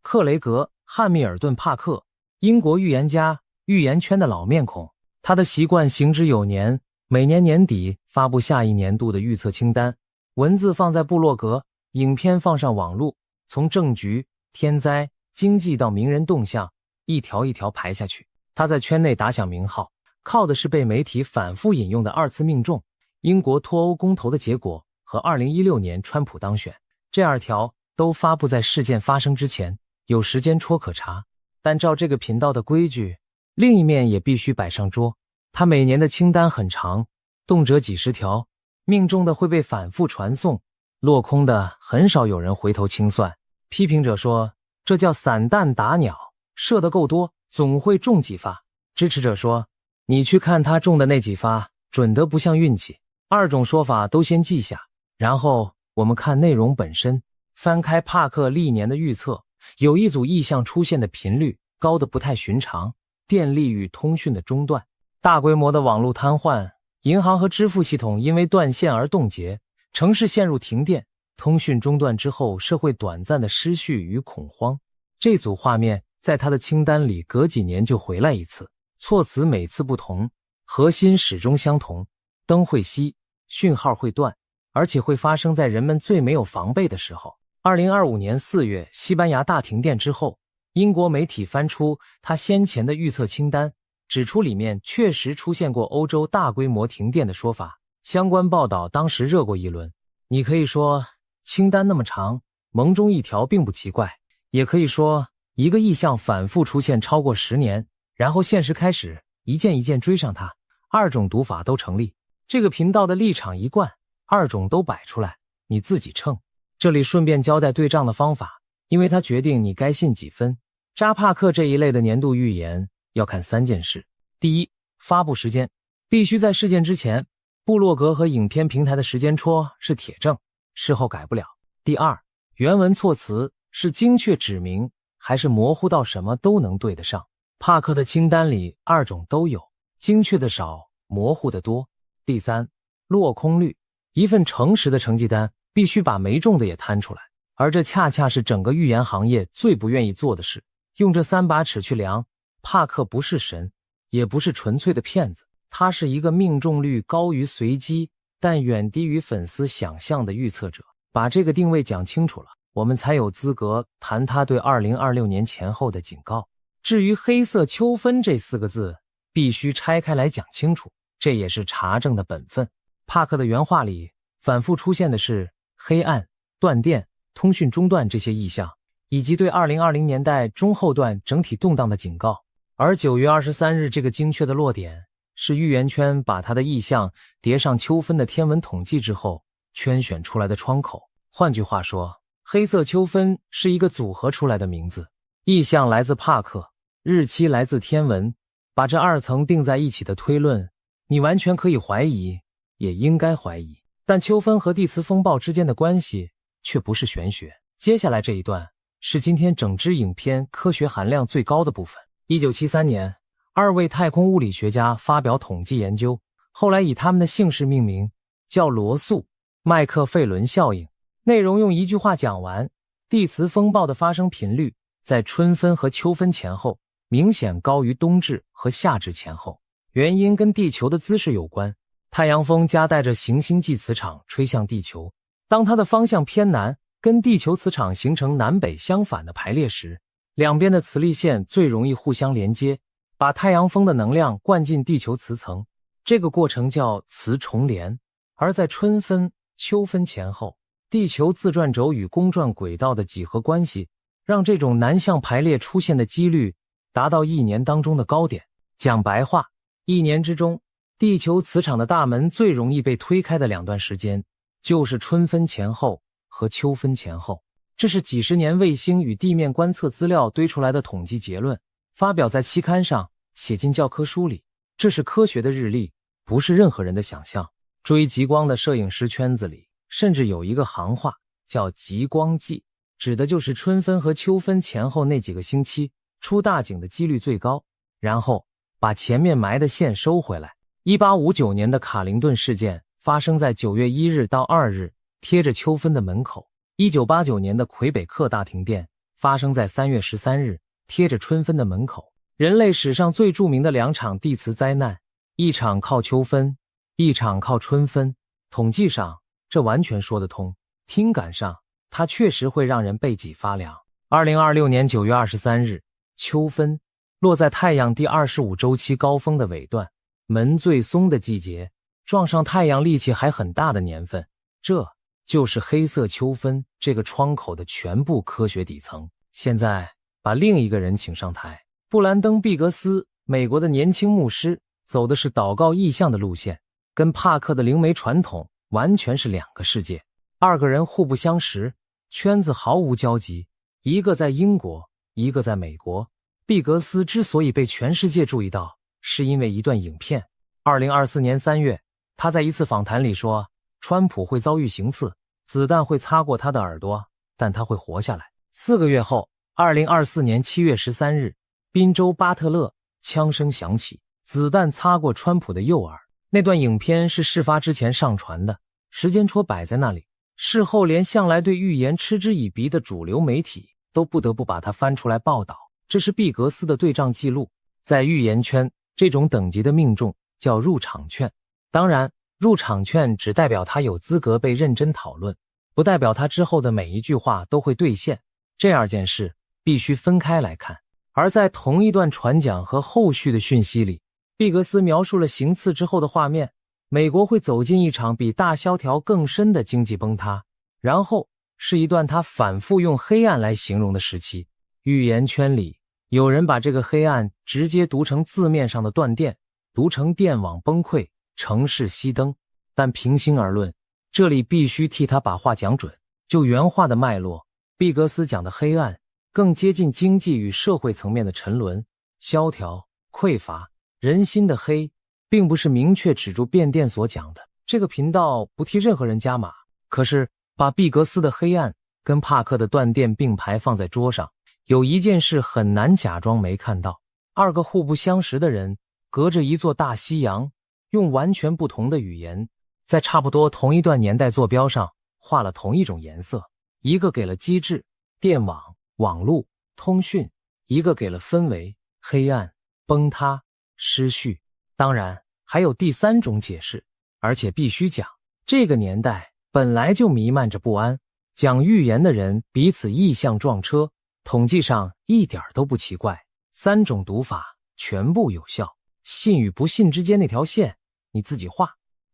克雷格·汉密尔顿·帕克，英国预言家，预言圈的老面孔。他的习惯行之有年，每年年底发布下一年度的预测清单，文字放在部落格，影片放上网路，从政局、天灾、经济到名人动向，一条一条排下去。他在圈内打响名号，靠的是被媒体反复引用的2次命中，英国脱欧公投的结果和2016年川普当选，这2条都发布在事件发生之前，有时间戳可查。但照这个频道的规矩，另一面也必须摆上桌。他每年的清单很长，动辄几10条，命中的会被反复传送，落空的很少有人回头清算。批评者说，这叫散弹打鸟，射得够多，总会中几发。支持者说，你去看他中的那几发，准得不像运气。二种说法都先记下，然后我们看内容本身。翻开帕克历年的预测，有一组异象出现的频率高得不太寻常：电力与通讯的中断，大规模的网络瘫痪，银行和支付系统因为断线而冻结，城市陷入停电，通讯中断之后，社会短暂的失序与恐慌。这组画面在他的清单里隔几年就回来一次，措辞每次不同，核心始终相同：灯会熄，讯号会断，而且会发生在人们最没有防备的时候。2025年4月西班牙大停电之后，英国媒体翻出他先前的预测清单，指出里面确实出现过欧洲大规模停电的说法。相关报道当时热过一轮。你可以说清单那么长，蒙中一条并不奇怪，也可以说一个异象反复出现超过10年，然后现实开始一件一件追上它。二种读法都成立，这个频道的立场一贯，二种都摆出来，你自己称。这里顺便交代对账的方法，因为它决定你该信几分。扎帕克这一类的年度预言要看3件事。第一，发布时间，必须在事件之前，部落格和影片平台的时间戳是铁证，事后改不了。第二，原文措辞是精确指明，还是模糊到什么都能对得上。帕克的清单里二种都有，精确的少，模糊的多。第三，落空率，一份诚实的成绩单必须把没中的也摊出来，而这恰恰是整个预言行业最不愿意做的事。用这3把尺去量，帕克不是神，也不是纯粹的骗子，他是一个命中率高于随机，但远低于粉丝想象的预测者。把这个定位讲清楚了，我们才有资格谈他对2026年前后的警告。至于黑色秋分这4个字，必须拆开来讲清楚，这也是查证的本分。帕克的原话里反复出现的是黑暗、断电、通讯中断这些异象，以及对2020年代中后段整体动荡的警告。而9月23日这个精确的落点，是预言圈把他的异象叠上秋分的天文统计之后圈选出来的窗口。换句话说，黑色秋分是一个组合出来的名字，异象来自帕克，日期来自天文，把这2层定在一起的推论，你完全可以怀疑，也应该怀疑。但秋分和地磁风暴之间的关系却不是玄学。接下来这一段是今天整支影片科学含量最高的部分。1973年，2位太空物理学家发表统计研究，后来以他们的姓氏命名，叫罗素麦克费伦效应。内容用一句话讲完：地磁风暴的发生频率在春分和秋分前后明显高于冬至和夏至前后，原因跟地球的姿势有关。太阳风夹带着行星际磁场吹向地球，当它的方向偏南，跟地球磁场形成南北相反的排列时，两边的磁力线最容易互相连接，把太阳风的能量灌进地球磁层，这个过程叫磁重连。而在春分、秋分前后，地球自转轴与公转轨道的几何关系，让这种南向排列出现的几率达到1年当中的高点。讲白话，1年之中，地球磁场的大门最容易被推开的2段时间，就是春分前后和秋分前后。这是几十年卫星与地面观测资料堆出来的统计结论，发表在期刊上，写进教科书里。这是科学的日历，不是任何人的想象。追极光的摄影师圈子里，甚至有一个行话叫极光季，指的就是春分和秋分前后那几个星期出大景的几率最高，然后把前面埋的线收回来。1859年的卡灵顿事件发生在9月1日到2日，贴着秋分的门口。1989年的魁北克大停电发生在3月13日，贴着春分的门口。人类史上最著名的2场地磁灾难，一场靠秋分，一场靠春分。统计上这完全说得通，听感上它确实会让人背脊发凉。2026年9月23日，秋分落在太阳第25周期高峰的尾段，门最松的季节，撞上太阳力气还很大的年份，这就是黑色秋分这个窗口的全部科学底层。现在把另一个人请上台，布兰登·毕格斯，美国的年轻牧师，走的是祷告异象的路线，跟帕克的灵媒传统完全是两个世界。二个人互不相识，圈子毫无交集，一个在英国，一个在美国。毕格斯之所以被全世界注意到，是因为一段影片。2024年3月，他在一次访谈里说，川普会遭遇行刺，子弹会擦过他的耳朵，但他会活下来。4个月后，2024年7月13日，宾州巴特勒，枪声响起，子弹擦过川普的右耳。那段影片是事发之前上传的，时间戳摆在那里。事后连向来对预言嗤之以鼻的主流媒体都不得不把它翻出来报道。这是毕格斯的对账记录。在预言圈，这种等级的命中叫入场券。当然，入场券只代表他有资格被认真讨论，不代表他之后的每一句话都会兑现。这二件事必须分开来看。而在同一段传讲和后续的讯息里，毕格斯描述了行刺之后的画面，美国会走进一场比大萧条更深的经济崩塌，然后是一段他反复用黑暗来形容的时期。预言圈里有人把这个黑暗直接读成字面上的断电，读成电网崩溃，城市熄灯。但平心而论，这里必须替他把话讲准。就原话的脉络，毕格斯讲的黑暗更接近经济与社会层面的沉沦、萧条、匮乏。人心的黑并不是明确指住变电所讲的。这个频道不替任何人加码，可是把毕格斯的黑暗跟帕克的断电并排放在桌上，有一件事很难假装没看到。二个互不相识的人隔着一座大西洋，用完全不同的语言，在差不多同一段年代坐标上画了同一种颜色。一个给了机制、电网、网络、通讯，一个给了氛围、黑暗、崩塌、失序。当然还有第三种解释，而且必须讲，这个年代本来就弥漫着不安，讲预言的人彼此意向撞车，统计上一点都不奇怪。三种读法全部有效，信与不信之间那条线你自己画，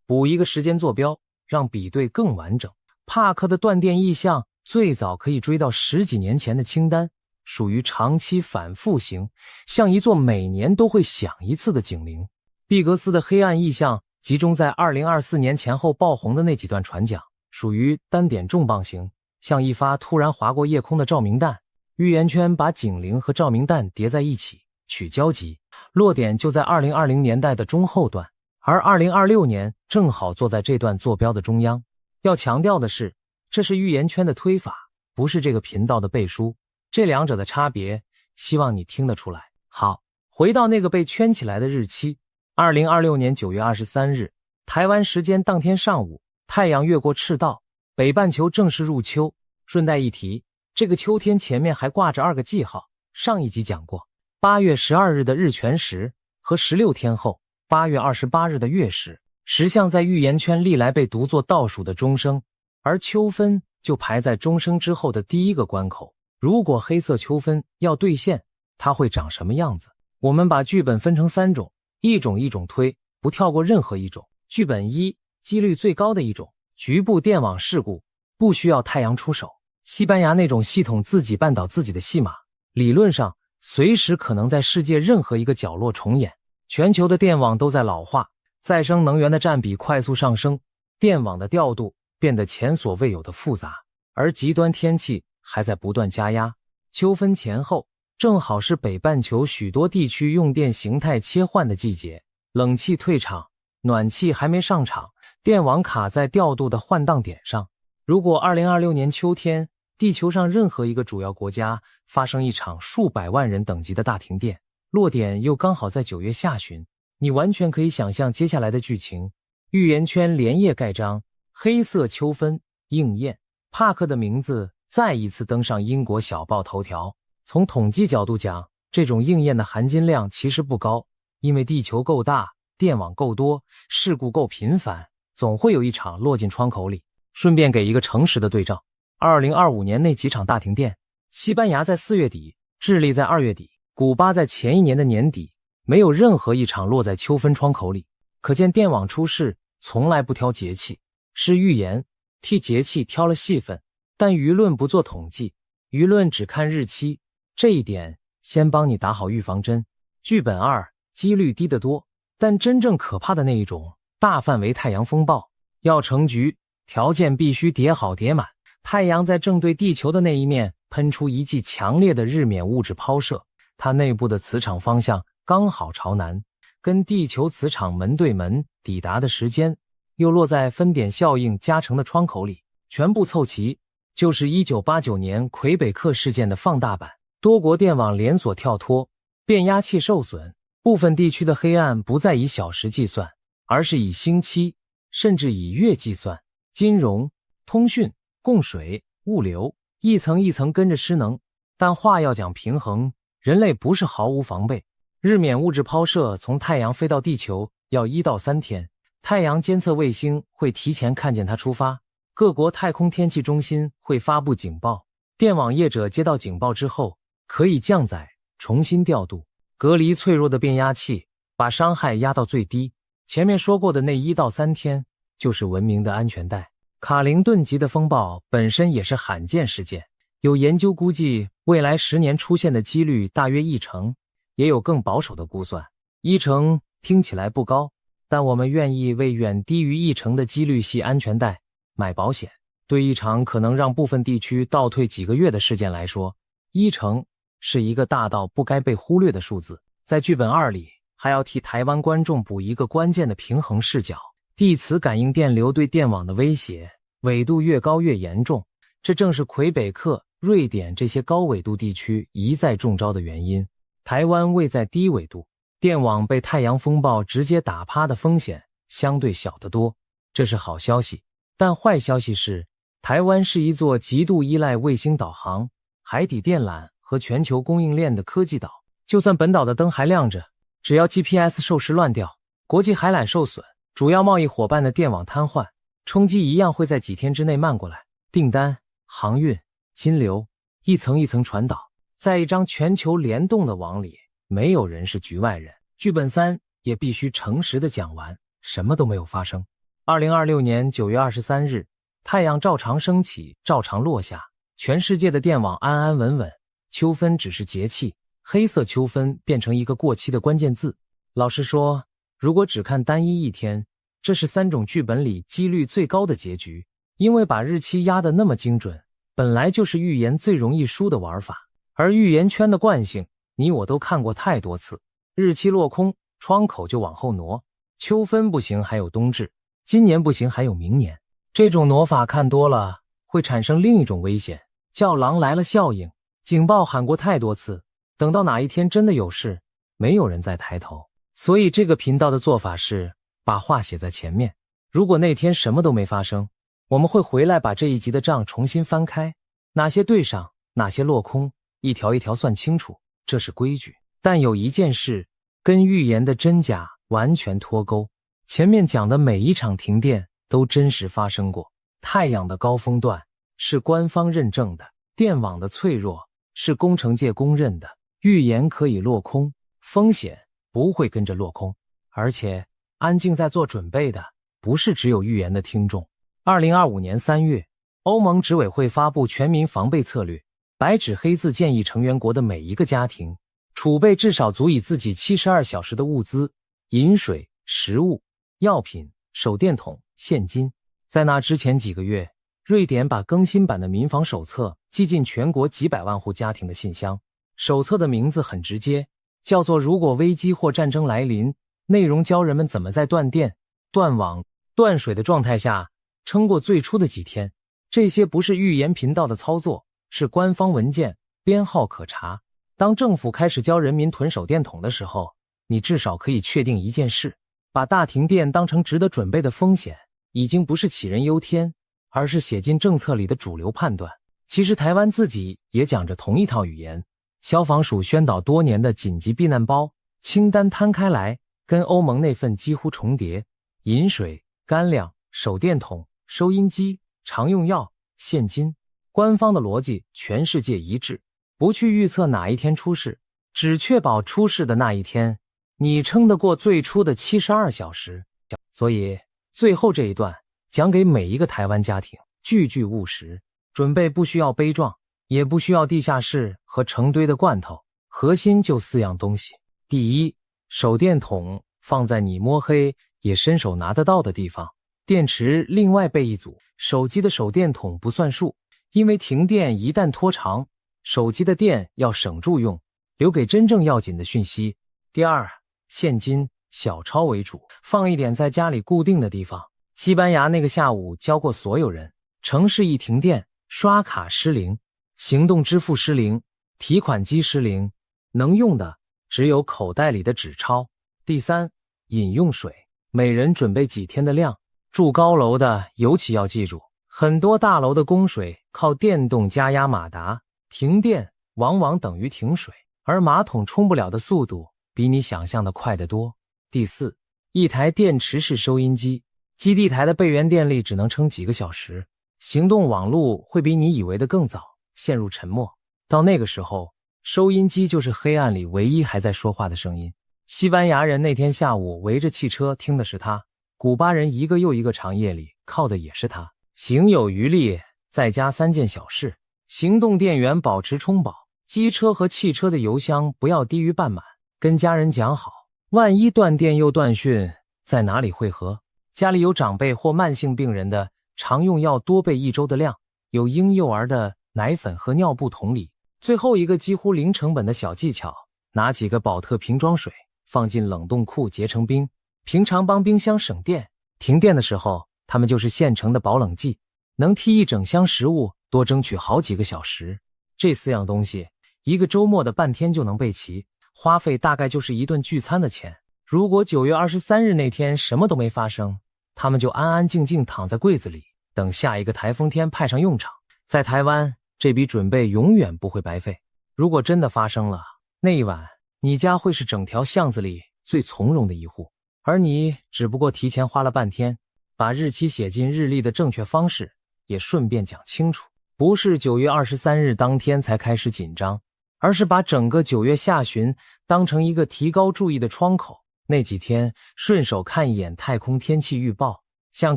补一个时间坐标，让比对更完整。帕克的断电意向最早可以追到10几年前的清单，属于长期反复型，像一座每年都会响一次的警铃。毕格斯的黑暗意象集中在2024年前后爆红的那几段传讲，属于单点重磅型，像一发突然划过夜空的照明弹。预言圈把警铃和照明弹叠在一起，取交集，落点就在2020年代的中后段，而2026年正好坐在这段坐标的中央。要强调的是，这是预言圈的推法，不是这个频道的背书。这两者的差别，希望你听得出来。好，回到那个被圈起来的日期，2026年9月23日，台湾时间当天上午，太阳越过赤道，北半球正式入秋。顺带一提，这个秋天前面还挂着2个记号，上一集讲过。8月12日的日全食和16天后8月28日的月食，石像在预言圈历来被读作倒数的钟声，而秋分就排在钟声之后的第一个关口。如果黑色秋分要兑现，它会长什么样子？我们把剧本分成3种，一种一种推，不跳过任何一种。剧本1，几率最高的一种，局部电网事故，不需要太阳出手。西班牙那种系统自己绊倒自己的戏码，理论上随时可能在世界任何一个角落重演。全球的电网都在老化，再生能源的占比快速上升，电网的调度变得前所未有的复杂，而极端天气还在不断加压。秋分前后正好是北半球许多地区用电形态切换的季节，冷气退场，暖气还没上场，电网卡在调度的换档点上。如果2026年秋天地球上任何一个主要国家发生一场数百万人等级的大停电，落点又刚好在9月下旬，你完全可以想象接下来的剧情。预言圈连夜盖章，黑色秋分应验，帕克的名字再一次登上英国小报头条。从统计角度讲，这种应验的含金量其实不高，因为地球够大，电网够多，事故够频繁，总会有一场落进窗口里。顺便给一个诚实的对照，2025年那几场大停电，西班牙在4月底，智利在2月底，古巴在前一年的年底，没有任何一场落在秋分窗口里。可见电网出事从来不挑节气，是预言替节气挑了戏份，但舆论不做统计，舆论只看日期，这一点先帮你打好预防针。剧本2，几率低得多，但真正可怕的那一种，大范围太阳风暴，要成局，条件必须叠好叠满。太阳在正对地球的那一面喷出一记强烈的日冕物质抛射，它内部的磁场方向刚好朝南，跟地球磁场门对门，抵达的时间又落在分点效应加成的窗口里，全部凑齐就是1989年魁北克事件的放大版。多国电网连锁跳脱，变压器受损，部分地区的黑暗不再以小时计算，而是以星期甚至以月计算。金融、通讯、供水、物流一层一层跟着失能。但话要讲平衡，人类不是毫无防备。日冕物质抛射从太阳飞到地球要1到3天，太阳监测卫星会提前看见它出发，各国太空天气中心会发布警报，电网业者接到警报之后可以降载重新调度，隔离脆弱的变压器，把伤害压到最低。前面说过的那1到3天就是文明的安全带。卡灵顿级的风暴本身也是罕见事件，有研究估计未来10年出现的几率大约1成，也有更保守的估算，1成听起来不高，但我们愿意为远低于1成的几率系安全带买保险。对一场可能让部分地区倒退几个月的事件来说，1成是一个大到不该被忽略的数字。在剧本2里，还要替台湾观众补一个关键的平衡视角：地磁感应电流对电网的威胁，纬度越高越严重，这正是魁北克、瑞典这些高纬度地区一再中招的原因。台湾位在低纬度，电网被太阳风暴直接打趴的风险相对小得多，这是好消息。但坏消息是，台湾是一座极度依赖卫星导航、海底电缆和全球供应链的科技岛。就算本岛的灯还亮着，只要 GPS 授时乱掉，国际海缆受损，主要贸易伙伴的电网瘫痪，冲击一样会在几天之内漫过来。订单、航运、金流一层一层传导，在一张全球联动的网里，没有人是局外人。剧本3也必须诚实的讲完，什么都没有发生。2026年9月23日，太阳照常升起，照常落下，全世界的电网安安稳稳。秋分只是节气，黑色秋分变成一个过期的关键字。老实说，如果只看单一一天，这是3种剧本里几率最高的结局，因为把日期压得那么精准，本来就是预言最容易输的玩法。而预言圈的惯性，你我都看过太多次，日期落空，窗口就往后挪，秋分不行还有冬至，今年不行还有明年。这种挪法看多了，会产生另一种危险，叫狼来了效应。警报喊过太多次，等到哪一天真的有事，没有人再抬头。所以这个频道的做法是把话写在前面，如果那天什么都没发生，我们会回来把这一集的账重新翻开，哪些对上，哪些落空，一条一条算清楚，这是规矩。但有一件事跟预言的真假完全脱钩，前面讲的每一场停电都真实发生过。太阳的高峰段是官方认证的，电网的脆弱是工程界公认的，预言可以落空，风险不会跟着落空。而且安静在做准备的不是只有预言的听众。2025年3月，欧盟执委会发布全民防备策略，白纸黑字建议成员国的每一个家庭储备至少足以自给72小时的物资，饮水、食物、药品、手电筒、现金。在那之前几个月，瑞典把更新版的民防手册寄进全国几百万户家庭的信箱。手册的名字很直接，叫做如果危机或战争来临，内容教人们怎么在断电、断网、断水的状态下撑过最初的几天。这些不是预言频道的操作，是官方文件，编号可查。当政府开始教人民囤手电筒的时候，你至少可以确定一件事，把大停电当成值得准备的风险，已经不是杞人忧天，而是写进政策里的主流判断。其实台湾自己也讲着同一套语言，消防署宣导多年的紧急避难包清单摊开来，跟欧盟那份几乎重叠，饮水、干粮、手电筒、收音机、常用药、现金。官方的逻辑全世界一致，不去预测哪一天出事，只确保出事的那一天你撑得过最初的72小时。所以最后这一段讲给每一个台湾家庭，句句务实，准备不需要悲壮，也不需要地下室和成堆的罐头，核心就4样东西。第一，手电筒放在你摸黑也伸手拿得到的地方。电池另外备一组，手机的手电筒不算数，因为停电一旦拖长，手机的电要省住用，留给真正要紧的讯息。第二，现金、小钞为主，放一点在家里固定的地方。西班牙那个下午教过所有人，城市一停电，刷卡失灵，行动支付失灵，提款机失灵，能用的只有口袋里的纸钞。第三，饮用水，每人准备几天的量。住高楼的尤其要记住，很多大楼的供水靠电动加压马达，停电往往等于停水，而马桶冲不了的速度比你想象的快得多。第四，一台电池式收音机，基地台的备源电力只能撑几个小时，行动网络会比你以为的更早陷入沉默，到那个时候，收音机就是黑暗里唯一还在说话的声音。西班牙人那天下午围着汽车听的是它，古巴人一个又一个长夜里靠的也是它。行有余力，再加3件小事：行动电源保持充饱，机车和汽车的油箱不要低于半满，跟家人讲好，万一断电又断讯，在哪里汇合。家里有长辈或慢性病人的，常用药多备1周的量，有婴幼儿的奶粉和尿布桶里。最后一个几乎零成本的小技巧，拿几个宝特瓶装水，放进冷冻库结成冰，平常帮冰箱省电，停电的时候它们就是现成的保冷剂，能替一整箱食物多争取好几个小时。这4样东西一个周末的半天就能备齐，花费大概就是一顿聚餐的钱。如果9月23日那天什么都没发生，他们就安安静静躺在柜子里，等下一个台风天派上用场。在台湾，这笔准备永远不会白费。如果真的发生了，那一晚你家会是整条巷子里最从容的一户，而你只不过提前花了半天，把日期写进日历的正确方式也顺便讲清楚。不是9月23日当天才开始紧张，而是把整个9月下旬当成一个提高注意的窗口。那几天顺手看一眼太空天气预报，像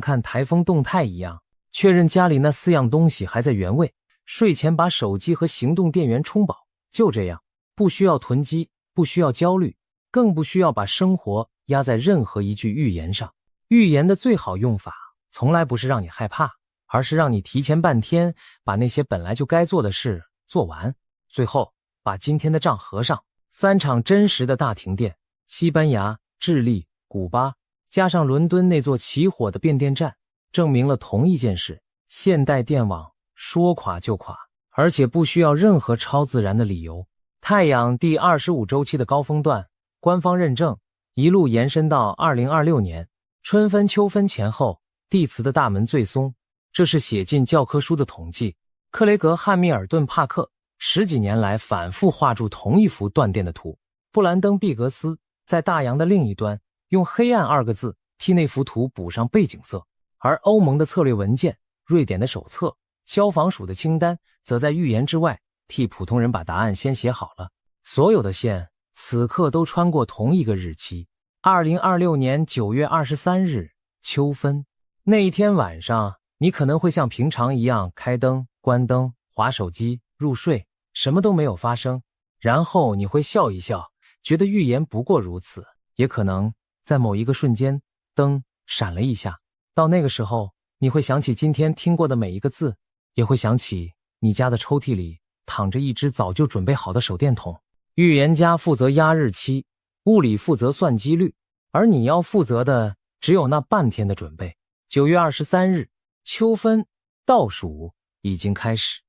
看台风动态一样，确认家里那4样东西还在原位。睡前把手机和行动电源充饱，就这样，不需要囤积，不需要焦虑，更不需要把生活压在任何一句预言上。预言的最好用法，从来不是让你害怕，而是让你提前半天把那些本来就该做的事做完。最后，把今天的账合上。3场真实的大停电，西班牙、智利、古巴，加上伦敦那座起火的变电站，证明了同一件事：现代电网说垮就垮，而且不需要任何超自然的理由。太阳第25周期的高峰段，官方认证，一路延伸到2026年春分秋分前后，地磁的大门最松。这是写进教科书的统计。克雷格·汉密尔顿·帕克10几年来反复画出同一幅断电的图。布兰登·毕格斯在大洋的另一端用黑暗2个字替那幅图补上背景色，而欧盟的策略文件、瑞典的手册、消防署的清单则在预言之外替普通人把答案先写好了。所有的线此刻都穿过同一个日期，2026年9月23日秋分。那一天晚上，你可能会像平常一样开灯、关灯、滑手机、入睡，什么都没有发生。然后你会笑一笑，觉得预言不过如此。也可能在某一个瞬间，灯闪了一下，到那个时候，你会想起今天听过的每一个字，也会想起你家的抽屉里躺着一只早就准备好的手电筒。预言家负责压日期，物理负责算几率，而你要负责的只有那半天的准备。9月23日，秋分，倒数已经开始。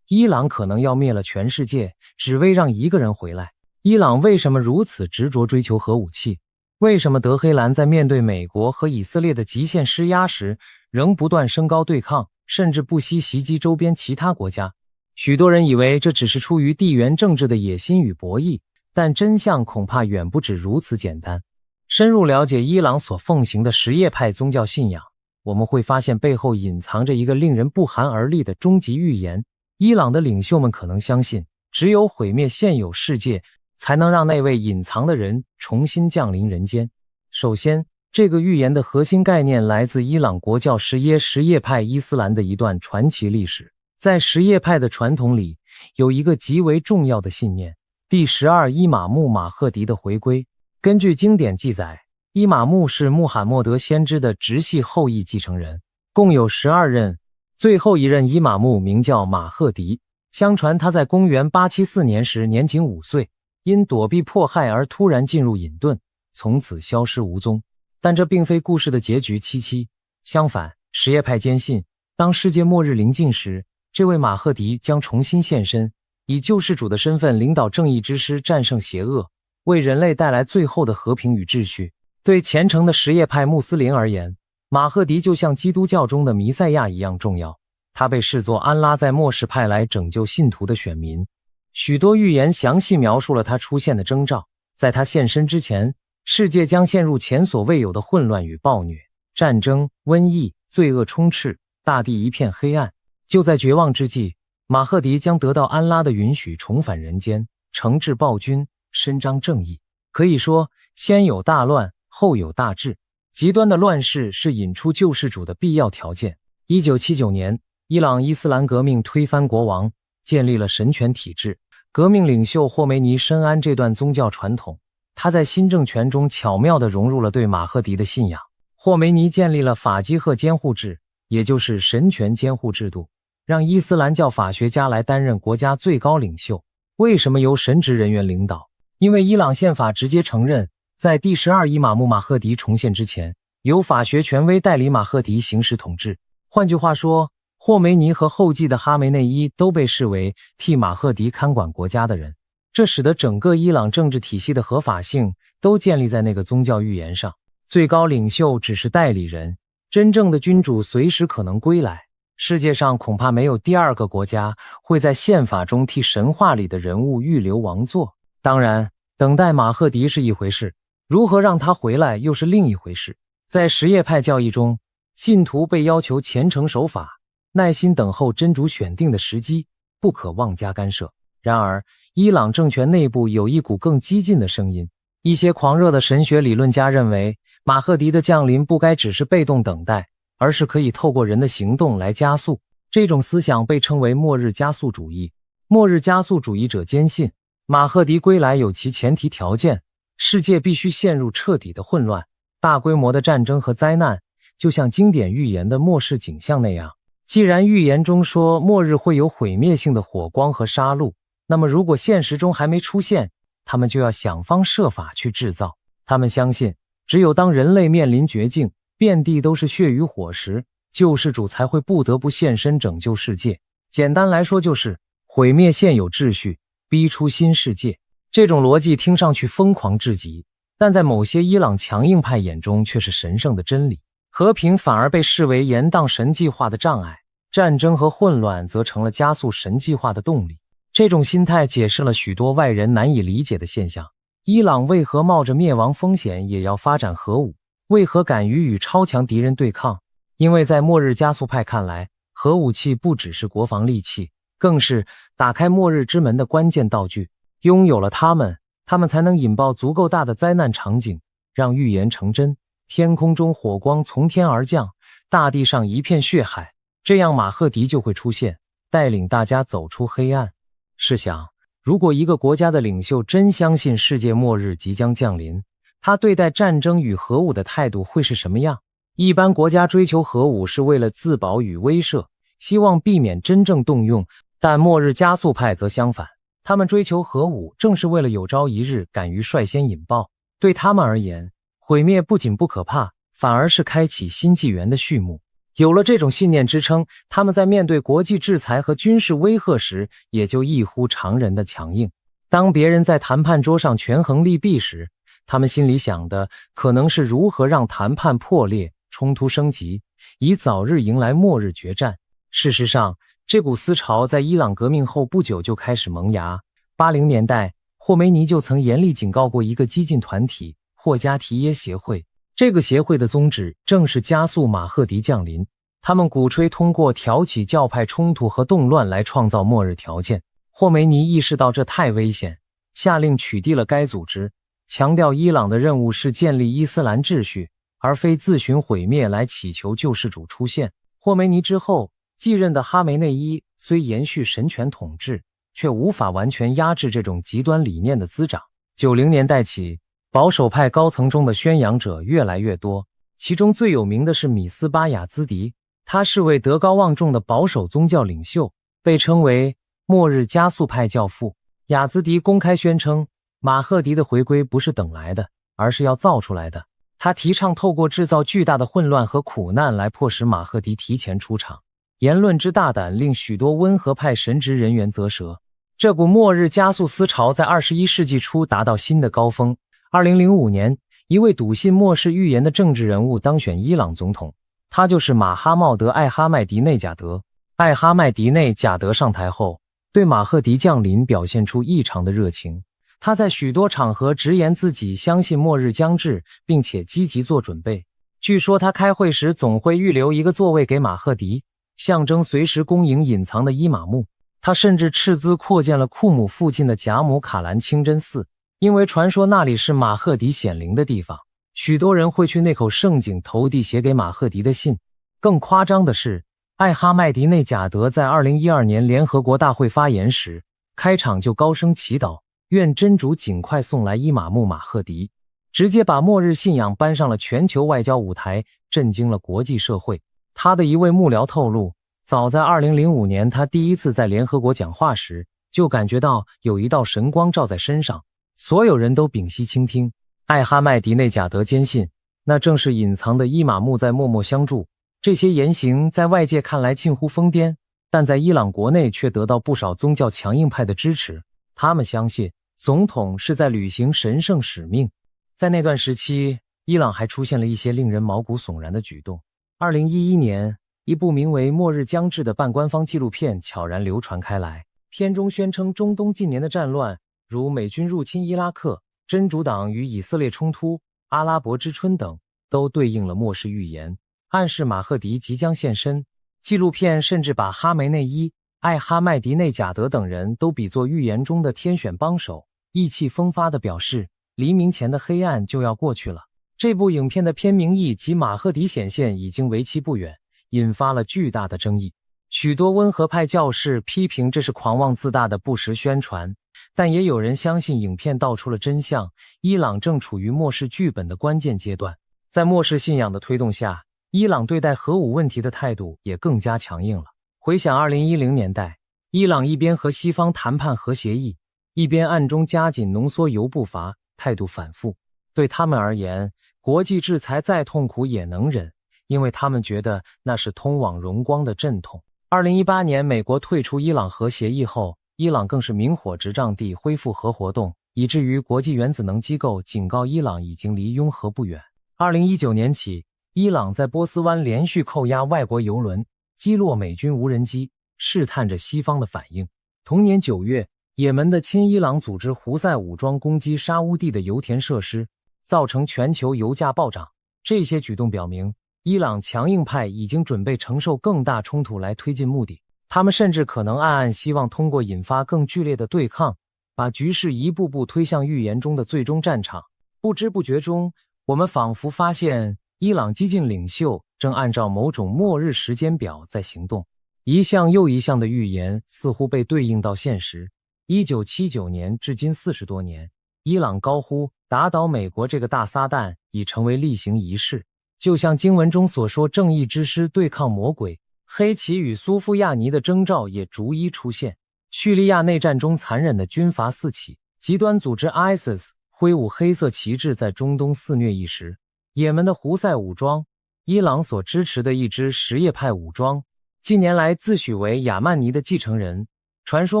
伊朗可能要灭了全世界，只为让一个人回来。伊朗为什么如此执着追求核武器？为什么德黑兰在面对美国和以色列的极限施压时，仍不断升高对抗，甚至不惜袭击周边其他国家？许多人以为这只是出于地缘政治的野心与博弈，但真相恐怕远不止如此简单。深入了解伊朗所奉行的什叶派宗教信仰，我们会发现背后隐藏着一个令人不寒而栗的终极预言。伊朗的领袖们可能相信，只有毁灭现有世界，才能让那位隐藏的人重新降临人间。首先，这个预言的核心概念来自伊朗国教什叶派伊斯兰的一段传奇历史。在什叶派的传统里，有一个极为重要的信念：第12伊玛目马赫迪的回归。根据经典记载，伊玛目是穆罕默德先知的直系后裔继承人，共有12任，最后一任伊玛目名叫马赫迪。相传他在公元874年时年仅5岁，因躲避迫害而突然进入隐遁，从此消失无踪。但这并非故事的结局凄凄，相反，什叶派坚信，当世界末日临近时，这位马赫迪将重新现身，以救世主的身份领导正义之师战胜邪恶，为人类带来最后的和平与秩序。对虔诚的什叶派穆斯林而言，马赫迪就像基督教中的弥赛亚一样重要，他被视作安拉在末世派来拯救信徒的选民。许多预言详细描述了他出现的征兆，在他现身之前，世界将陷入前所未有的混乱与暴虐，战争、瘟疫、罪恶充斥，大地一片黑暗。就在绝望之际，马赫迪将得到安拉的允许重返人间，惩治暴君，伸张正义。可以说，先有大乱，后有大治。极端的乱世是引出救世主的必要条件。1979年，伊朗伊斯兰革命推翻国王，建立了神权体制。革命领袖霍梅尼深谙这段宗教传统，他在新政权中巧妙地融入了对马赫迪的信仰。霍梅尼建立了法基赫监护制，也就是神权监护制度，让伊斯兰教法学家来担任国家最高领袖。为什么由神职人员领导？因为伊朗宪法直接承认，在第12伊玛目马赫迪重现之前，由法学权威代理马赫迪行使统治。换句话说，霍梅尼和后继的哈梅内伊都被视为替马赫迪看管国家的人，这使得整个伊朗政治体系的合法性都建立在那个宗教预言上。最高领袖只是代理人，真正的君主随时可能归来。世界上恐怕没有第二个国家会在宪法中替神话里的人物预留王座。当然，等待马赫迪是一回事，如何让他回来又是另一回事。在什叶派教义中，信徒被要求虔诚守法，耐心等候真主选定的时机，不可妄加干涉。然而，伊朗政权内部有一股更激进的声音，一些狂热的神学理论家认为，马赫迪的降临不该只是被动等待，而是可以透过人的行动来加速。这种思想被称为末日加速主义。末日加速主义者坚信，马赫迪归来有其前提条件，世界必须陷入彻底的混乱，大规模的战争和灾难，就像经典预言的末世景象那样。既然预言中说末日会有毁灭性的火光和杀戮，那么如果现实中还没出现，他们就要想方设法去制造。他们相信，只有当人类面临绝境，遍地都是血与火时，救世主才会不得不现身拯救世界。简单来说就是毁灭现有秩序，逼出新世界。这种逻辑听上去疯狂至极，但在某些伊朗强硬派眼中却是神圣的真理。和平反而被视为延宕神计划的障碍，战争和混乱则成了加速神计划的动力。这种心态解释了许多外人难以理解的现象。伊朗为何冒着灭亡风险也要发展核武？为何敢于与超强敌人对抗？因为在末日加速派看来，核武器不只是国防利器，更是打开末日之门的关键道具。拥有了它们，他们才能引爆足够大的灾难场景，让预言成真。天空中火光从天而降，大地上一片血海，这样马赫迪就会出现，带领大家走出黑暗。试想，如果一个国家的领袖真相信世界末日即将降临，他对待战争与核武的态度会是什么样？一般国家追求核武是为了自保与威慑，希望避免真正动用，但末日加速派则相反，他们追求核武正是为了有朝一日敢于率先引爆。对他们而言，毁灭不仅不可怕，反而是开启新纪元的序幕。有了这种信念支撑，他们在面对国际制裁和军事威吓时，也就异乎常人的强硬。当别人在谈判桌上权衡利弊时，他们心里想的可能是如何让谈判破裂，冲突升级，以早日迎来末日决战。事实上，这股思潮在伊朗革命后不久就开始萌芽。80年代，霍梅尼就曾严厉警告过一个激进团体霍加提耶协会，这个协会的宗旨正是加速马赫迪降临。他们鼓吹通过挑起教派冲突和动乱来创造末日条件。霍梅尼意识到这太危险，下令取缔了该组织，强调伊朗的任务是建立伊斯兰秩序，而非自寻毁灭来祈求救世主出现。霍梅尼之后继任的哈梅内伊虽延续神权统治，却无法完全压制这种极端理念的滋长。90年代起，保守派高层中的宣扬者越来越多，其中最有名的是米斯巴雅兹迪，他是位德高望重的保守宗教领袖，被称为末日加速派教父。雅兹迪公开宣称，马赫迪的回归不是等来的，而是要造出来的。他提倡透过制造巨大的混乱和苦难来迫使马赫迪提前出场，言论之大胆令许多温和派神职人员啧舌。这股末日加速思潮在21世纪初达到新的高峰。2005年，一位笃信末世预言的政治人物当选伊朗总统，他就是马哈茂德·艾哈迈迪内贾德。艾哈迈迪内贾德上台后，对马赫迪降临表现出异常的热情。他在许多场合直言自己相信末日将至，并且积极做准备。据说他开会时总会预留一个座位给马赫迪，象征随时恭迎隐藏的伊玛目。他甚至斥资扩建了库姆附近的贾姆卡兰清真寺，因为传说那里是马赫迪显灵的地方，许多人会去那口圣井投递写给马赫迪的信。更夸张的是，艾哈迈迪内贾德在2012年联合国大会发言时，开场就高声祈祷，愿真主尽快送来伊玛目马赫迪，直接把末日信仰搬上了全球外交舞台，震惊了国际社会。他的一位幕僚透露，早在2005年他第一次在联合国讲话时，就感觉到有一道神光照在身上，所有人都屏息倾听。艾哈迈迪内贾德坚信，那正是隐藏的伊玛目在默默相助。这些言行在外界看来近乎疯癫，但在伊朗国内却得到不少宗教强硬派的支持。他们相信总统是在履行神圣使命。在那段时期，伊朗还出现了一些令人毛骨悚然的举动。2011年，一部名为《末日将至》的半官方纪录片悄然流传开来，片中宣称中东近年的战乱，如美军入侵伊拉克、真主党与以色列冲突、阿拉伯之春等，都对应了末世预言，暗示马赫迪即将现身。纪录片甚至把哈梅内伊、艾哈迈迪内贾德等人都比作预言中的天选帮手，意气风发地表示，黎明前的黑暗就要过去了。这部影片的片名译及马赫迪显现已经为期不远，引发了巨大的争议。许多温和派教士批评这是狂妄自大的不实宣传，但也有人相信影片道出了真相，伊朗正处于末世剧本的关键阶段。在末世信仰的推动下，伊朗对待核武问题的态度也更加强硬了。回想2010年代，伊朗一边和西方谈判核协议，一边暗中加紧浓缩铀步伐，态度反复。对他们而言，国际制裁再痛苦也能忍，因为他们觉得那是通往荣光的阵痛。2018年美国退出伊朗核协议后，伊朗更是明火执仗地恢复核活动，以至于国际原子能机构警告伊朗已经离拥核不远。2019年起，伊朗在波斯湾连续扣押外国油轮，击落美军无人机，试探着西方的反应。同年9月，也门的亲伊朗组织胡塞武装攻击沙乌地的油田设施，造成全球油价暴涨。这些举动表明，伊朗强硬派已经准备承受更大冲突来推进目的。他们甚至可能暗暗希望通过引发更剧烈的对抗，把局势一步步推向预言中的最终战场。不知不觉中，我们仿佛发现伊朗激进领袖正按照某种末日时间表在行动，一项又一项的预言似乎被对应到现实。1979年至今40多年，伊朗高呼打倒美国这个大撒旦已成为例行仪式，就像经文中所说，正义之师对抗魔鬼，黑旗与苏夫亚尼的征兆也逐一出现。叙利亚内战中残忍的军阀四起，极端组织 ISIS 挥舞黑色旗帜在中东肆虐一时，也门的胡塞武装，伊朗所支持的一支什叶派武装，近年来自诩为亚曼尼的继承人，传说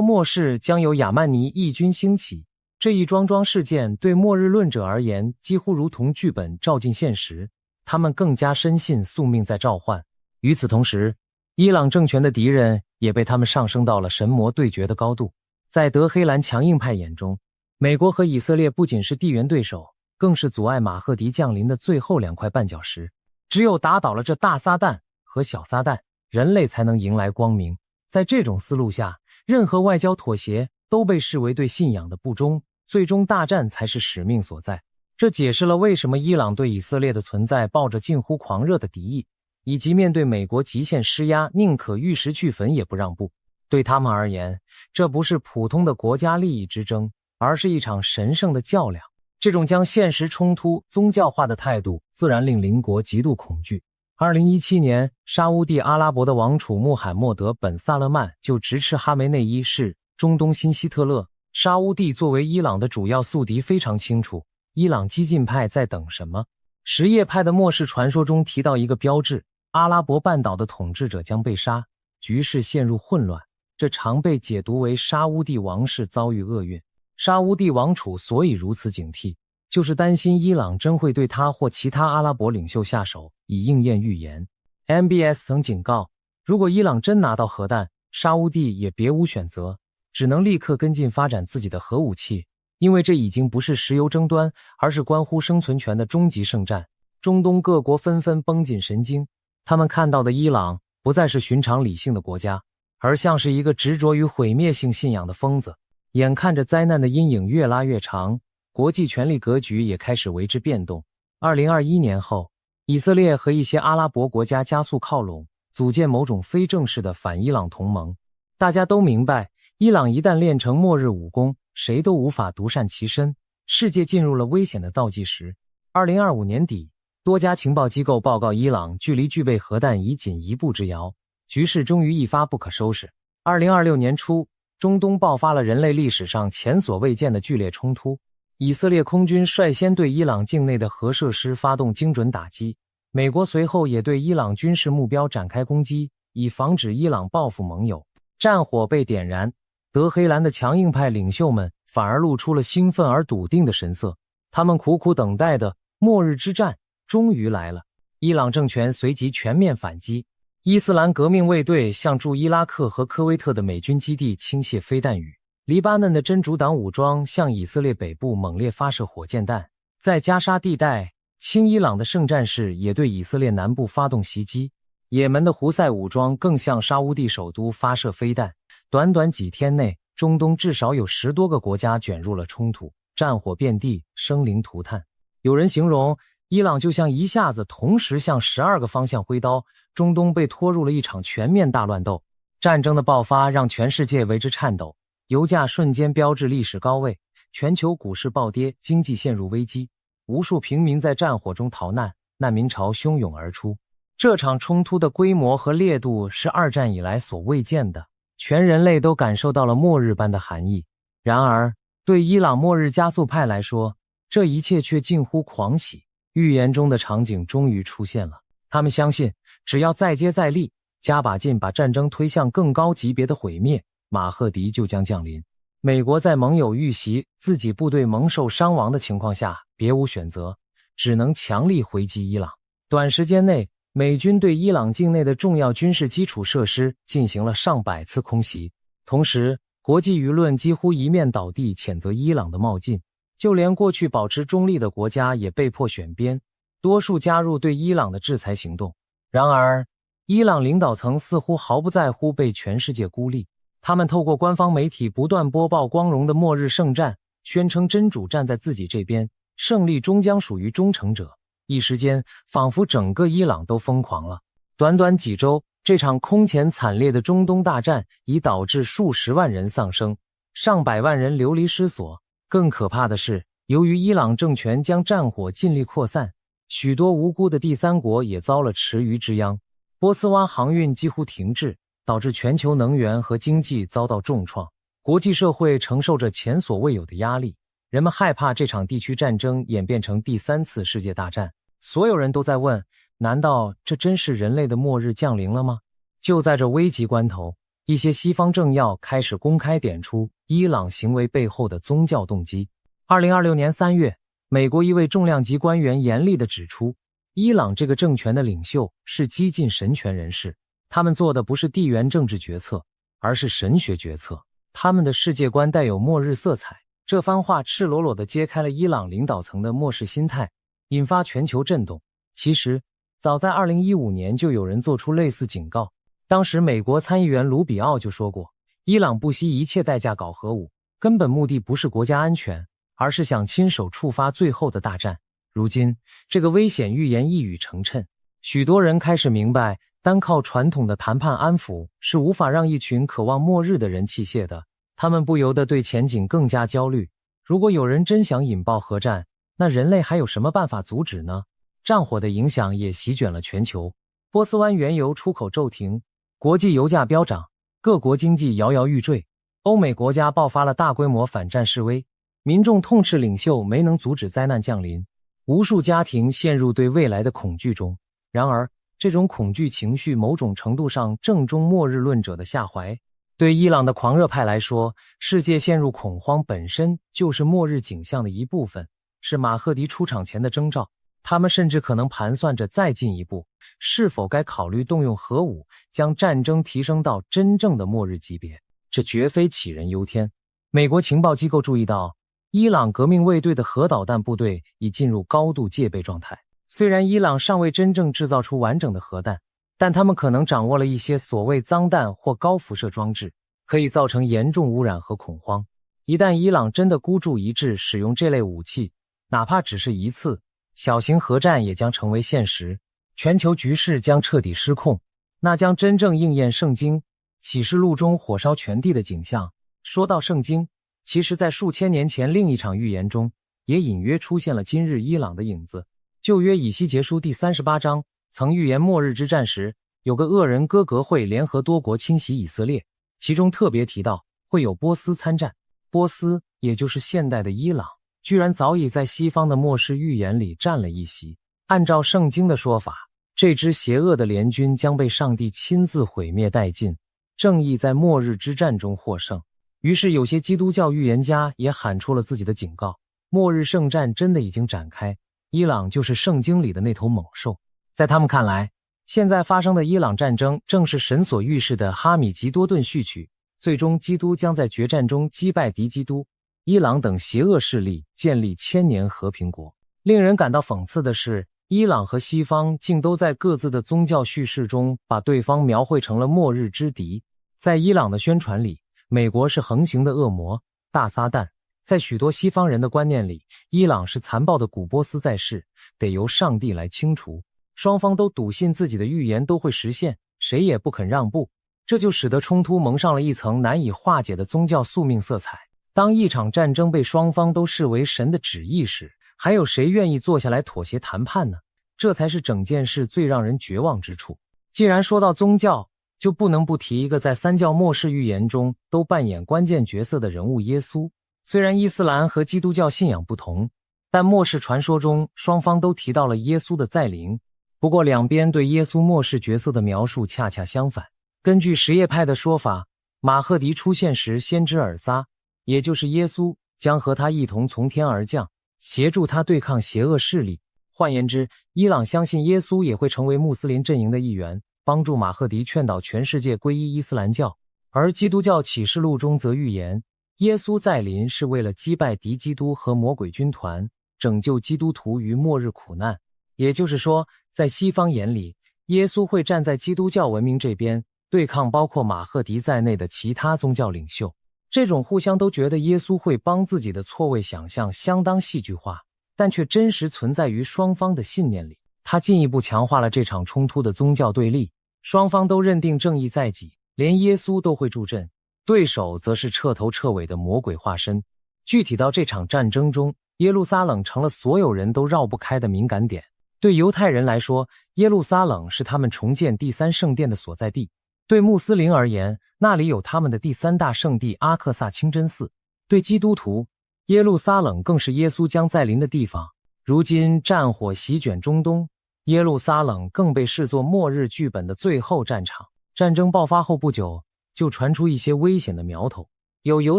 末世将由亚曼尼义军兴起。这一桩桩事件对末日论者而言几乎如同剧本照进现实，他们更加深信宿命在召唤。与此同时，伊朗政权的敌人也被他们上升到了神魔对决的高度。在德黑兰强硬派眼中，美国和以色列不仅是地缘对手，更是阻碍马赫迪降临的最后2块绊脚石。只有打倒了这大撒旦和小撒旦，人类才能迎来光明。在这种思路下，任何外交妥协都被视为对信仰的不忠，最终大战才是使命所在。这解释了为什么伊朗对以色列的存在抱着近乎狂热的敌意，以及面对美国极限施压宁可玉石俱焚也不让步。对他们而言，这不是普通的国家利益之争，而是一场神圣的较量。这种将现实冲突宗教化的态度，自然令邻国极度恐惧。2017年，沙乌地阿拉伯的王储穆罕默德本萨勒曼就直斥哈梅内伊是中东新希特勒。沙乌地作为伊朗的主要宿敌，非常清楚伊朗激进派在等什么。什叶派的末世传说中提到一个标志：阿拉伯半岛的统治者将被杀，局势陷入混乱。这常被解读为沙乌地王室遭遇厄运。沙乌地王储所以如此警惕，就是担心伊朗真会对他或其他阿拉伯领袖下手，以应验预言。MBS 曾警告，如果伊朗真拿到核弹，沙乌地也别无选择，只能立刻跟进发展自己的核武器，因为这已经不是石油争端，而是关乎生存权的终极圣战。中东各国纷纷绷紧神经，他们看到的伊朗不再是寻常理性的国家，而像是一个执着于毁灭性信仰的疯子。眼看着灾难的阴影越拉越长，国际权力格局也开始为之变动。2021年后，以色列和一些阿拉伯国家加速靠拢，组建某种非正式的反伊朗同盟。大家都明白，伊朗一旦练成末日武功，谁都无法独善其身，世界进入了危险的倒计时。2025年底，多家情报机构报告伊朗距离具备核弹已仅一步之遥，局势终于一发不可收拾。2026年初，中东爆发了人类历史上前所未见的剧烈冲突。以色列空军率先对伊朗境内的核设施发动精准打击，美国随后也对伊朗军事目标展开攻击，以防止伊朗报复盟友。战火被点燃，德黑兰的强硬派领袖们反而露出了兴奋而笃定的神色，他们苦苦等待的末日之战终于来了。伊朗政权随即全面反击，伊斯兰革命卫队向驻伊拉克和科威特的美军基地倾泻飞弹雨，黎巴嫩的真主党武装向以色列北部猛烈发射火箭弹，在加沙地带，亲伊朗的圣战士也对以色列南部发动袭击，也门的胡塞武装更向沙乌地首都发射飞弹。短短几天内，中东至少有10多个国家卷入了冲突，战火遍地，生灵涂炭。有人形容伊朗就像一下子同时向12个方向挥刀，中东被拖入了一场全面大乱斗。战争的爆发让全世界为之颤抖，油价瞬间飙至历史高位，全球股市暴跌，经济陷入危机，无数平民在战火中逃难，难民潮汹涌而出。这场冲突的规模和烈度是2战以来所未见的，全人类都感受到了末日般的寒意。然而，对伊朗末日加速派来说，这一切却近乎狂喜。预言中的场景终于出现了，他们相信，只要再接再厉，加把劲把战争推向更高级别的毁灭，马赫迪就将降临。美国在盟友遇袭、自己部队蒙受伤亡的情况下，别无选择，只能强力回击伊朗。短时间内，美军对伊朗境内的重要军事基础设施进行了上百次空袭，同时，国际舆论几乎一面倒地谴责伊朗的冒进，就连过去保持中立的国家也被迫选边，多数加入对伊朗的制裁行动。然而，伊朗领导层似乎毫不在乎被全世界孤立，他们透过官方媒体不断播报光荣的末日圣战，宣称真主站在自己这边，胜利终将属于忠诚者。一时间，仿佛整个伊朗都疯狂了。短短几周，这场空前惨烈的中东大战已导致数十万人丧生，上百万人流离失所。更可怕的是，由于伊朗政权将战火尽力扩散，许多无辜的第三国也遭了池鱼之殃。波斯湾航运几乎停滞，导致全球能源和经济遭到重创。国际社会承受着前所未有的压力，人们害怕这场地区战争演变成第3次世界大战。所有人都在问，难道这真是人类的末日降临了吗？就在这危急关头，一些西方政要开始公开点出伊朗行为背后的宗教动机。2026年3月，美国一位重量级官员严厉地指出，伊朗这个政权的领袖是激进神权人士，他们做的不是地缘政治决策，而是神学决策，他们的世界观带有末日色彩。这番话赤裸裸地揭开了伊朗领导层的末世心态，引发全球震动。其实，早在2015年就有人做出类似警告，当时美国参议员卢比奥就说过，伊朗不惜一切代价搞核武，根本目的不是国家安全，而是想亲手触发最后的大战。如今，这个危险预言一语成谶，许多人开始明白，单靠传统的谈判安抚是无法让一群渴望末日的人弃械的。他们不由得对前景更加焦虑。如果有人真想引爆核战，那人类还有什么办法阻止呢？战火的影响也席卷了全球，波斯湾原油出口骤停，国际油价飙涨，各国经济摇摇欲坠，欧美国家爆发了大规模反战示威，民众痛斥领袖没能阻止灾难降临，无数家庭陷入对未来的恐惧中。然而，这种恐惧情绪某种程度上正中末日论者的下怀。对伊朗的狂热派来说，世界陷入恐慌本身就是末日景象的一部分，是马赫迪出场前的征兆。他们甚至可能盘算着再进一步，是否该考虑动用核武，将战争提升到真正的末日级别。这绝非杞人忧天。美国情报机构注意到，伊朗革命卫队的核导弹部队已进入高度戒备状态。虽然伊朗尚未真正制造出完整的核弹，但他们可能掌握了一些所谓脏弹或高辐射装置，可以造成严重污染和恐慌。一旦伊朗真的孤注一掷使用这类武器，哪怕只是一次，小型核战也将成为现实，全球局势将彻底失控，那将真正应验圣经启示录中火烧全地的景象。说到圣经，其实在数千年前另一场预言中，也隐约出现了今日伊朗的影子。旧约以西结书第38章曾预言末日之战时，有个恶人哥格会联合多国侵袭以色列，其中特别提到会有波斯参战。波斯，也就是现代的伊朗，居然早已在西方的末世预言里占了一席。按照圣经的说法，这支邪恶的联军将被上帝亲自毁灭殆尽，正义在末日之战中获胜。于是有些基督教预言家也喊出了自己的警告，末日圣战真的已经展开，伊朗就是圣经里的那头猛兽。在他们看来，现在发生的伊朗战争正是神所预示的哈米吉多顿序曲，最终基督将在决战中击败敌基督、伊朗等邪恶势力，建立千年和平国。令人感到讽刺的是，伊朗和西方竟都在各自的宗教叙事中把对方描绘成了末日之敌。在伊朗的宣传里，美国是横行的恶魔、大撒旦；在许多西方人的观念里，伊朗是残暴的古波斯在世，得由上帝来清除。双方都笃信自己的预言都会实现，谁也不肯让步，这就使得冲突蒙上了一层难以化解的宗教宿命色彩。当一场战争被双方都视为神的旨意时，还有谁愿意坐下来妥协谈判呢？这才是整件事最让人绝望之处。既然说到宗教，就不能不提一个在三教末世预言中都扮演关键角色的人物——耶稣。虽然伊斯兰和基督教信仰不同，但末世传说中双方都提到了耶稣的再临。不过两边对耶稣末世角色的描述恰恰相反。根据什叶派的说法，马赫迪出现时，先知尔撒，也就是耶稣，将和他一同从天而降，协助他对抗邪恶势力。换言之，伊朗相信耶稣也会成为穆斯林阵营的一员，帮助马赫迪劝导全世界皈依伊斯兰教。而基督教启示录中则预言，耶稣再临是为了击败敌基督和魔鬼军团，拯救基督徒于末日苦难。也就是说，在西方眼里，耶稣会站在基督教文明这边，对抗包括马赫迪在内的其他宗教领袖。这种互相都觉得耶稣会帮自己的错位想象相当戏剧化，但却真实存在于双方的信念里。它进一步强化了这场冲突的宗教对立，双方都认定正义在己，连耶稣都会助阵，对手则是彻头彻尾的魔鬼化身。具体到这场战争中，耶路撒冷成了所有人都绕不开的敏感点。对犹太人来说，耶路撒冷是他们重建第三圣殿的所在地；对穆斯林而言，那里有他们的第三大圣地阿克萨清真寺；对基督徒，耶路撒冷更是耶稣将再临的地方。如今战火席卷中东，耶路撒冷更被视作末日剧本的最后战场。战争爆发后不久，就传出一些危险的苗头，有犹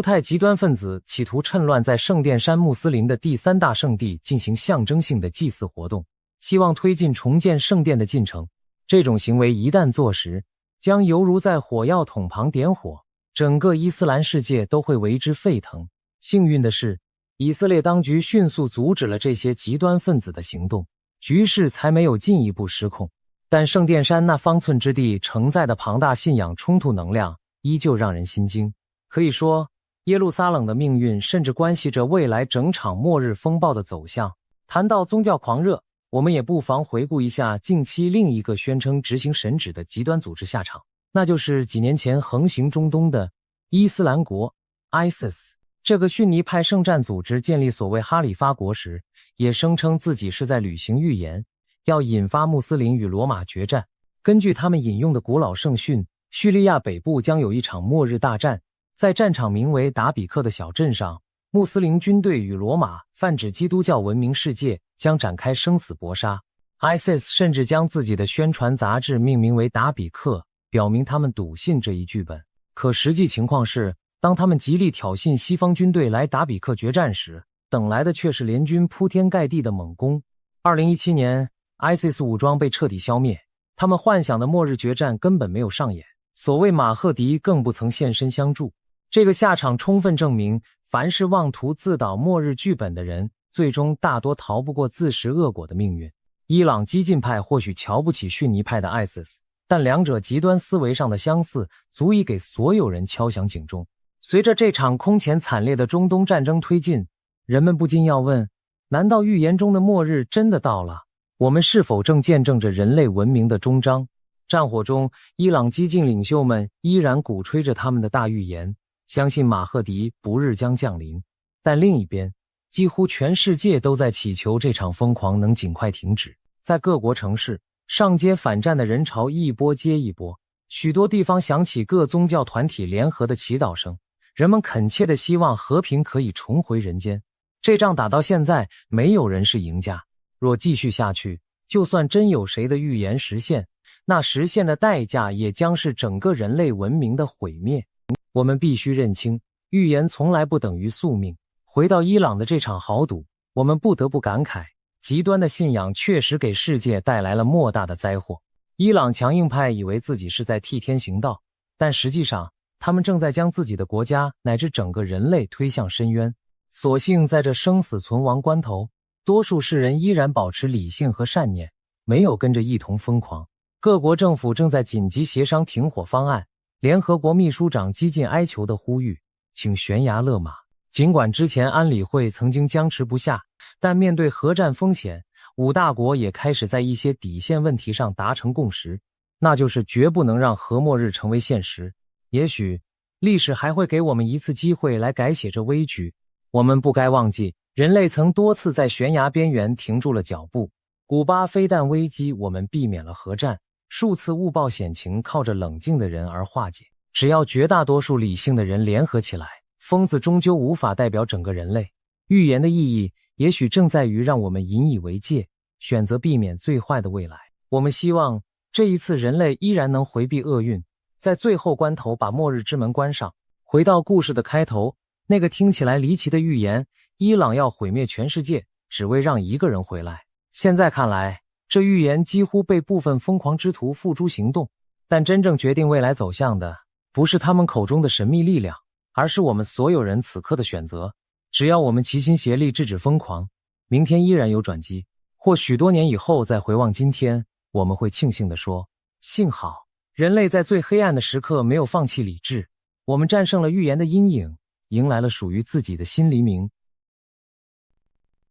太极端分子企图趁乱在圣殿山穆斯林的第三大圣地进行象征性的祭祀活动，希望推进重建圣殿的进程。这种行为一旦坐实，将犹如在火药桶旁点火，整个伊斯兰世界都会为之沸腾。幸运的是，以色列当局迅速阻止了这些极端分子的行动，局势才没有进一步失控。但圣殿山那方寸之地承载的庞大信仰冲突能量依旧让人心惊。可以说，耶路撒冷的命运甚至关系着未来整场末日风暴的走向。谈到宗教狂热，我们也不妨回顾一下近期另一个宣称执行神旨的极端组织下场，那就是几年前横行中东的伊斯兰国 ISIS。这个逊尼派圣战组织建立所谓哈里发国时，也声称自己是在履行预言，要引发穆斯林与罗马决战。根据他们引用的古老圣训，叙利亚北部将有一场末日大战，在战场名为达比克的小镇上，穆斯林军队与罗马泛指基督教文明世界将展开生死搏杀。ISIS 甚至将自己的宣传杂志命名为达比克，表明他们笃信这一剧本。可实际情况是，当他们极力挑衅西方军队来达比克决战时，等来的却是联军铺天盖地的猛攻。2017年 ISIS 武装被彻底消灭，他们幻想的末日决战根本没有上演，所谓马赫迪更不曾现身相助。这个下场充分证明，凡是妄图自导末日剧本的人，最终大多逃不过自食恶果的命运。伊朗激进派或许瞧不起逊尼派的 ISIS， 但两者极端思维上的相似，足以给所有人敲响警钟。随着这场空前惨烈的中东战争推进，人们不禁要问，难道预言中的末日真的到了？我们是否正见证着人类文明的终章？战火中，伊朗激进领袖们依然鼓吹着他们的大预言，相信马赫迪不日将降临。但另一边，几乎全世界都在祈求这场疯狂能尽快停止。在各国城市，上街反战的人潮一波接一波，许多地方响起各宗教团体联合的祈祷声，人们恳切地希望和平可以重回人间。这仗打到现在，没有人是赢家。若继续下去，就算真有谁的预言实现，那实现的代价也将是整个人类文明的毁灭。我们必须认清，预言从来不等于宿命。回到伊朗的这场豪赌，我们不得不感慨，极端的信仰确实给世界带来了莫大的灾祸。伊朗强硬派以为自己是在替天行道，但实际上，他们正在将自己的国家乃至整个人类推向深渊。所幸在这生死存亡关头，多数世人依然保持理性和善念，没有跟着一同疯狂。各国政府正在紧急协商停火方案，联合国秘书长激进哀求的呼吁，请悬崖勒马。尽管之前安理会曾经僵持不下，但面对核战风险，5大国也开始在一些底线问题上达成共识，那就是绝不能让核末日成为现实。也许历史还会给我们一次机会来改写这危局。我们不该忘记，人类曾多次在悬崖边缘停住了脚步。古巴飞弹危机，我们避免了核战；数次误报险情靠着冷静的人而化解。只要绝大多数理性的人联合起来，疯子终究无法代表整个人类。预言的意义也许正在于让我们引以为戒，选择避免最坏的未来。我们希望这一次人类依然能回避厄运，在最后关头把末日之门关上。回到故事的开头，那个听起来离奇的预言，伊朗要毁灭全世界，只为让一个人回来。现在看来，这预言几乎被部分疯狂之徒付诸行动。但真正决定未来走向的，不是他们口中的神秘力量，而是我们所有人此刻的选择。只要我们齐心协力制止疯狂，明天依然有转机。或许多年以后再回望今天，我们会庆幸地说，幸好人类在最黑暗的时刻没有放弃理智，我们战胜了预言的阴影，迎来了属于自己的新黎明。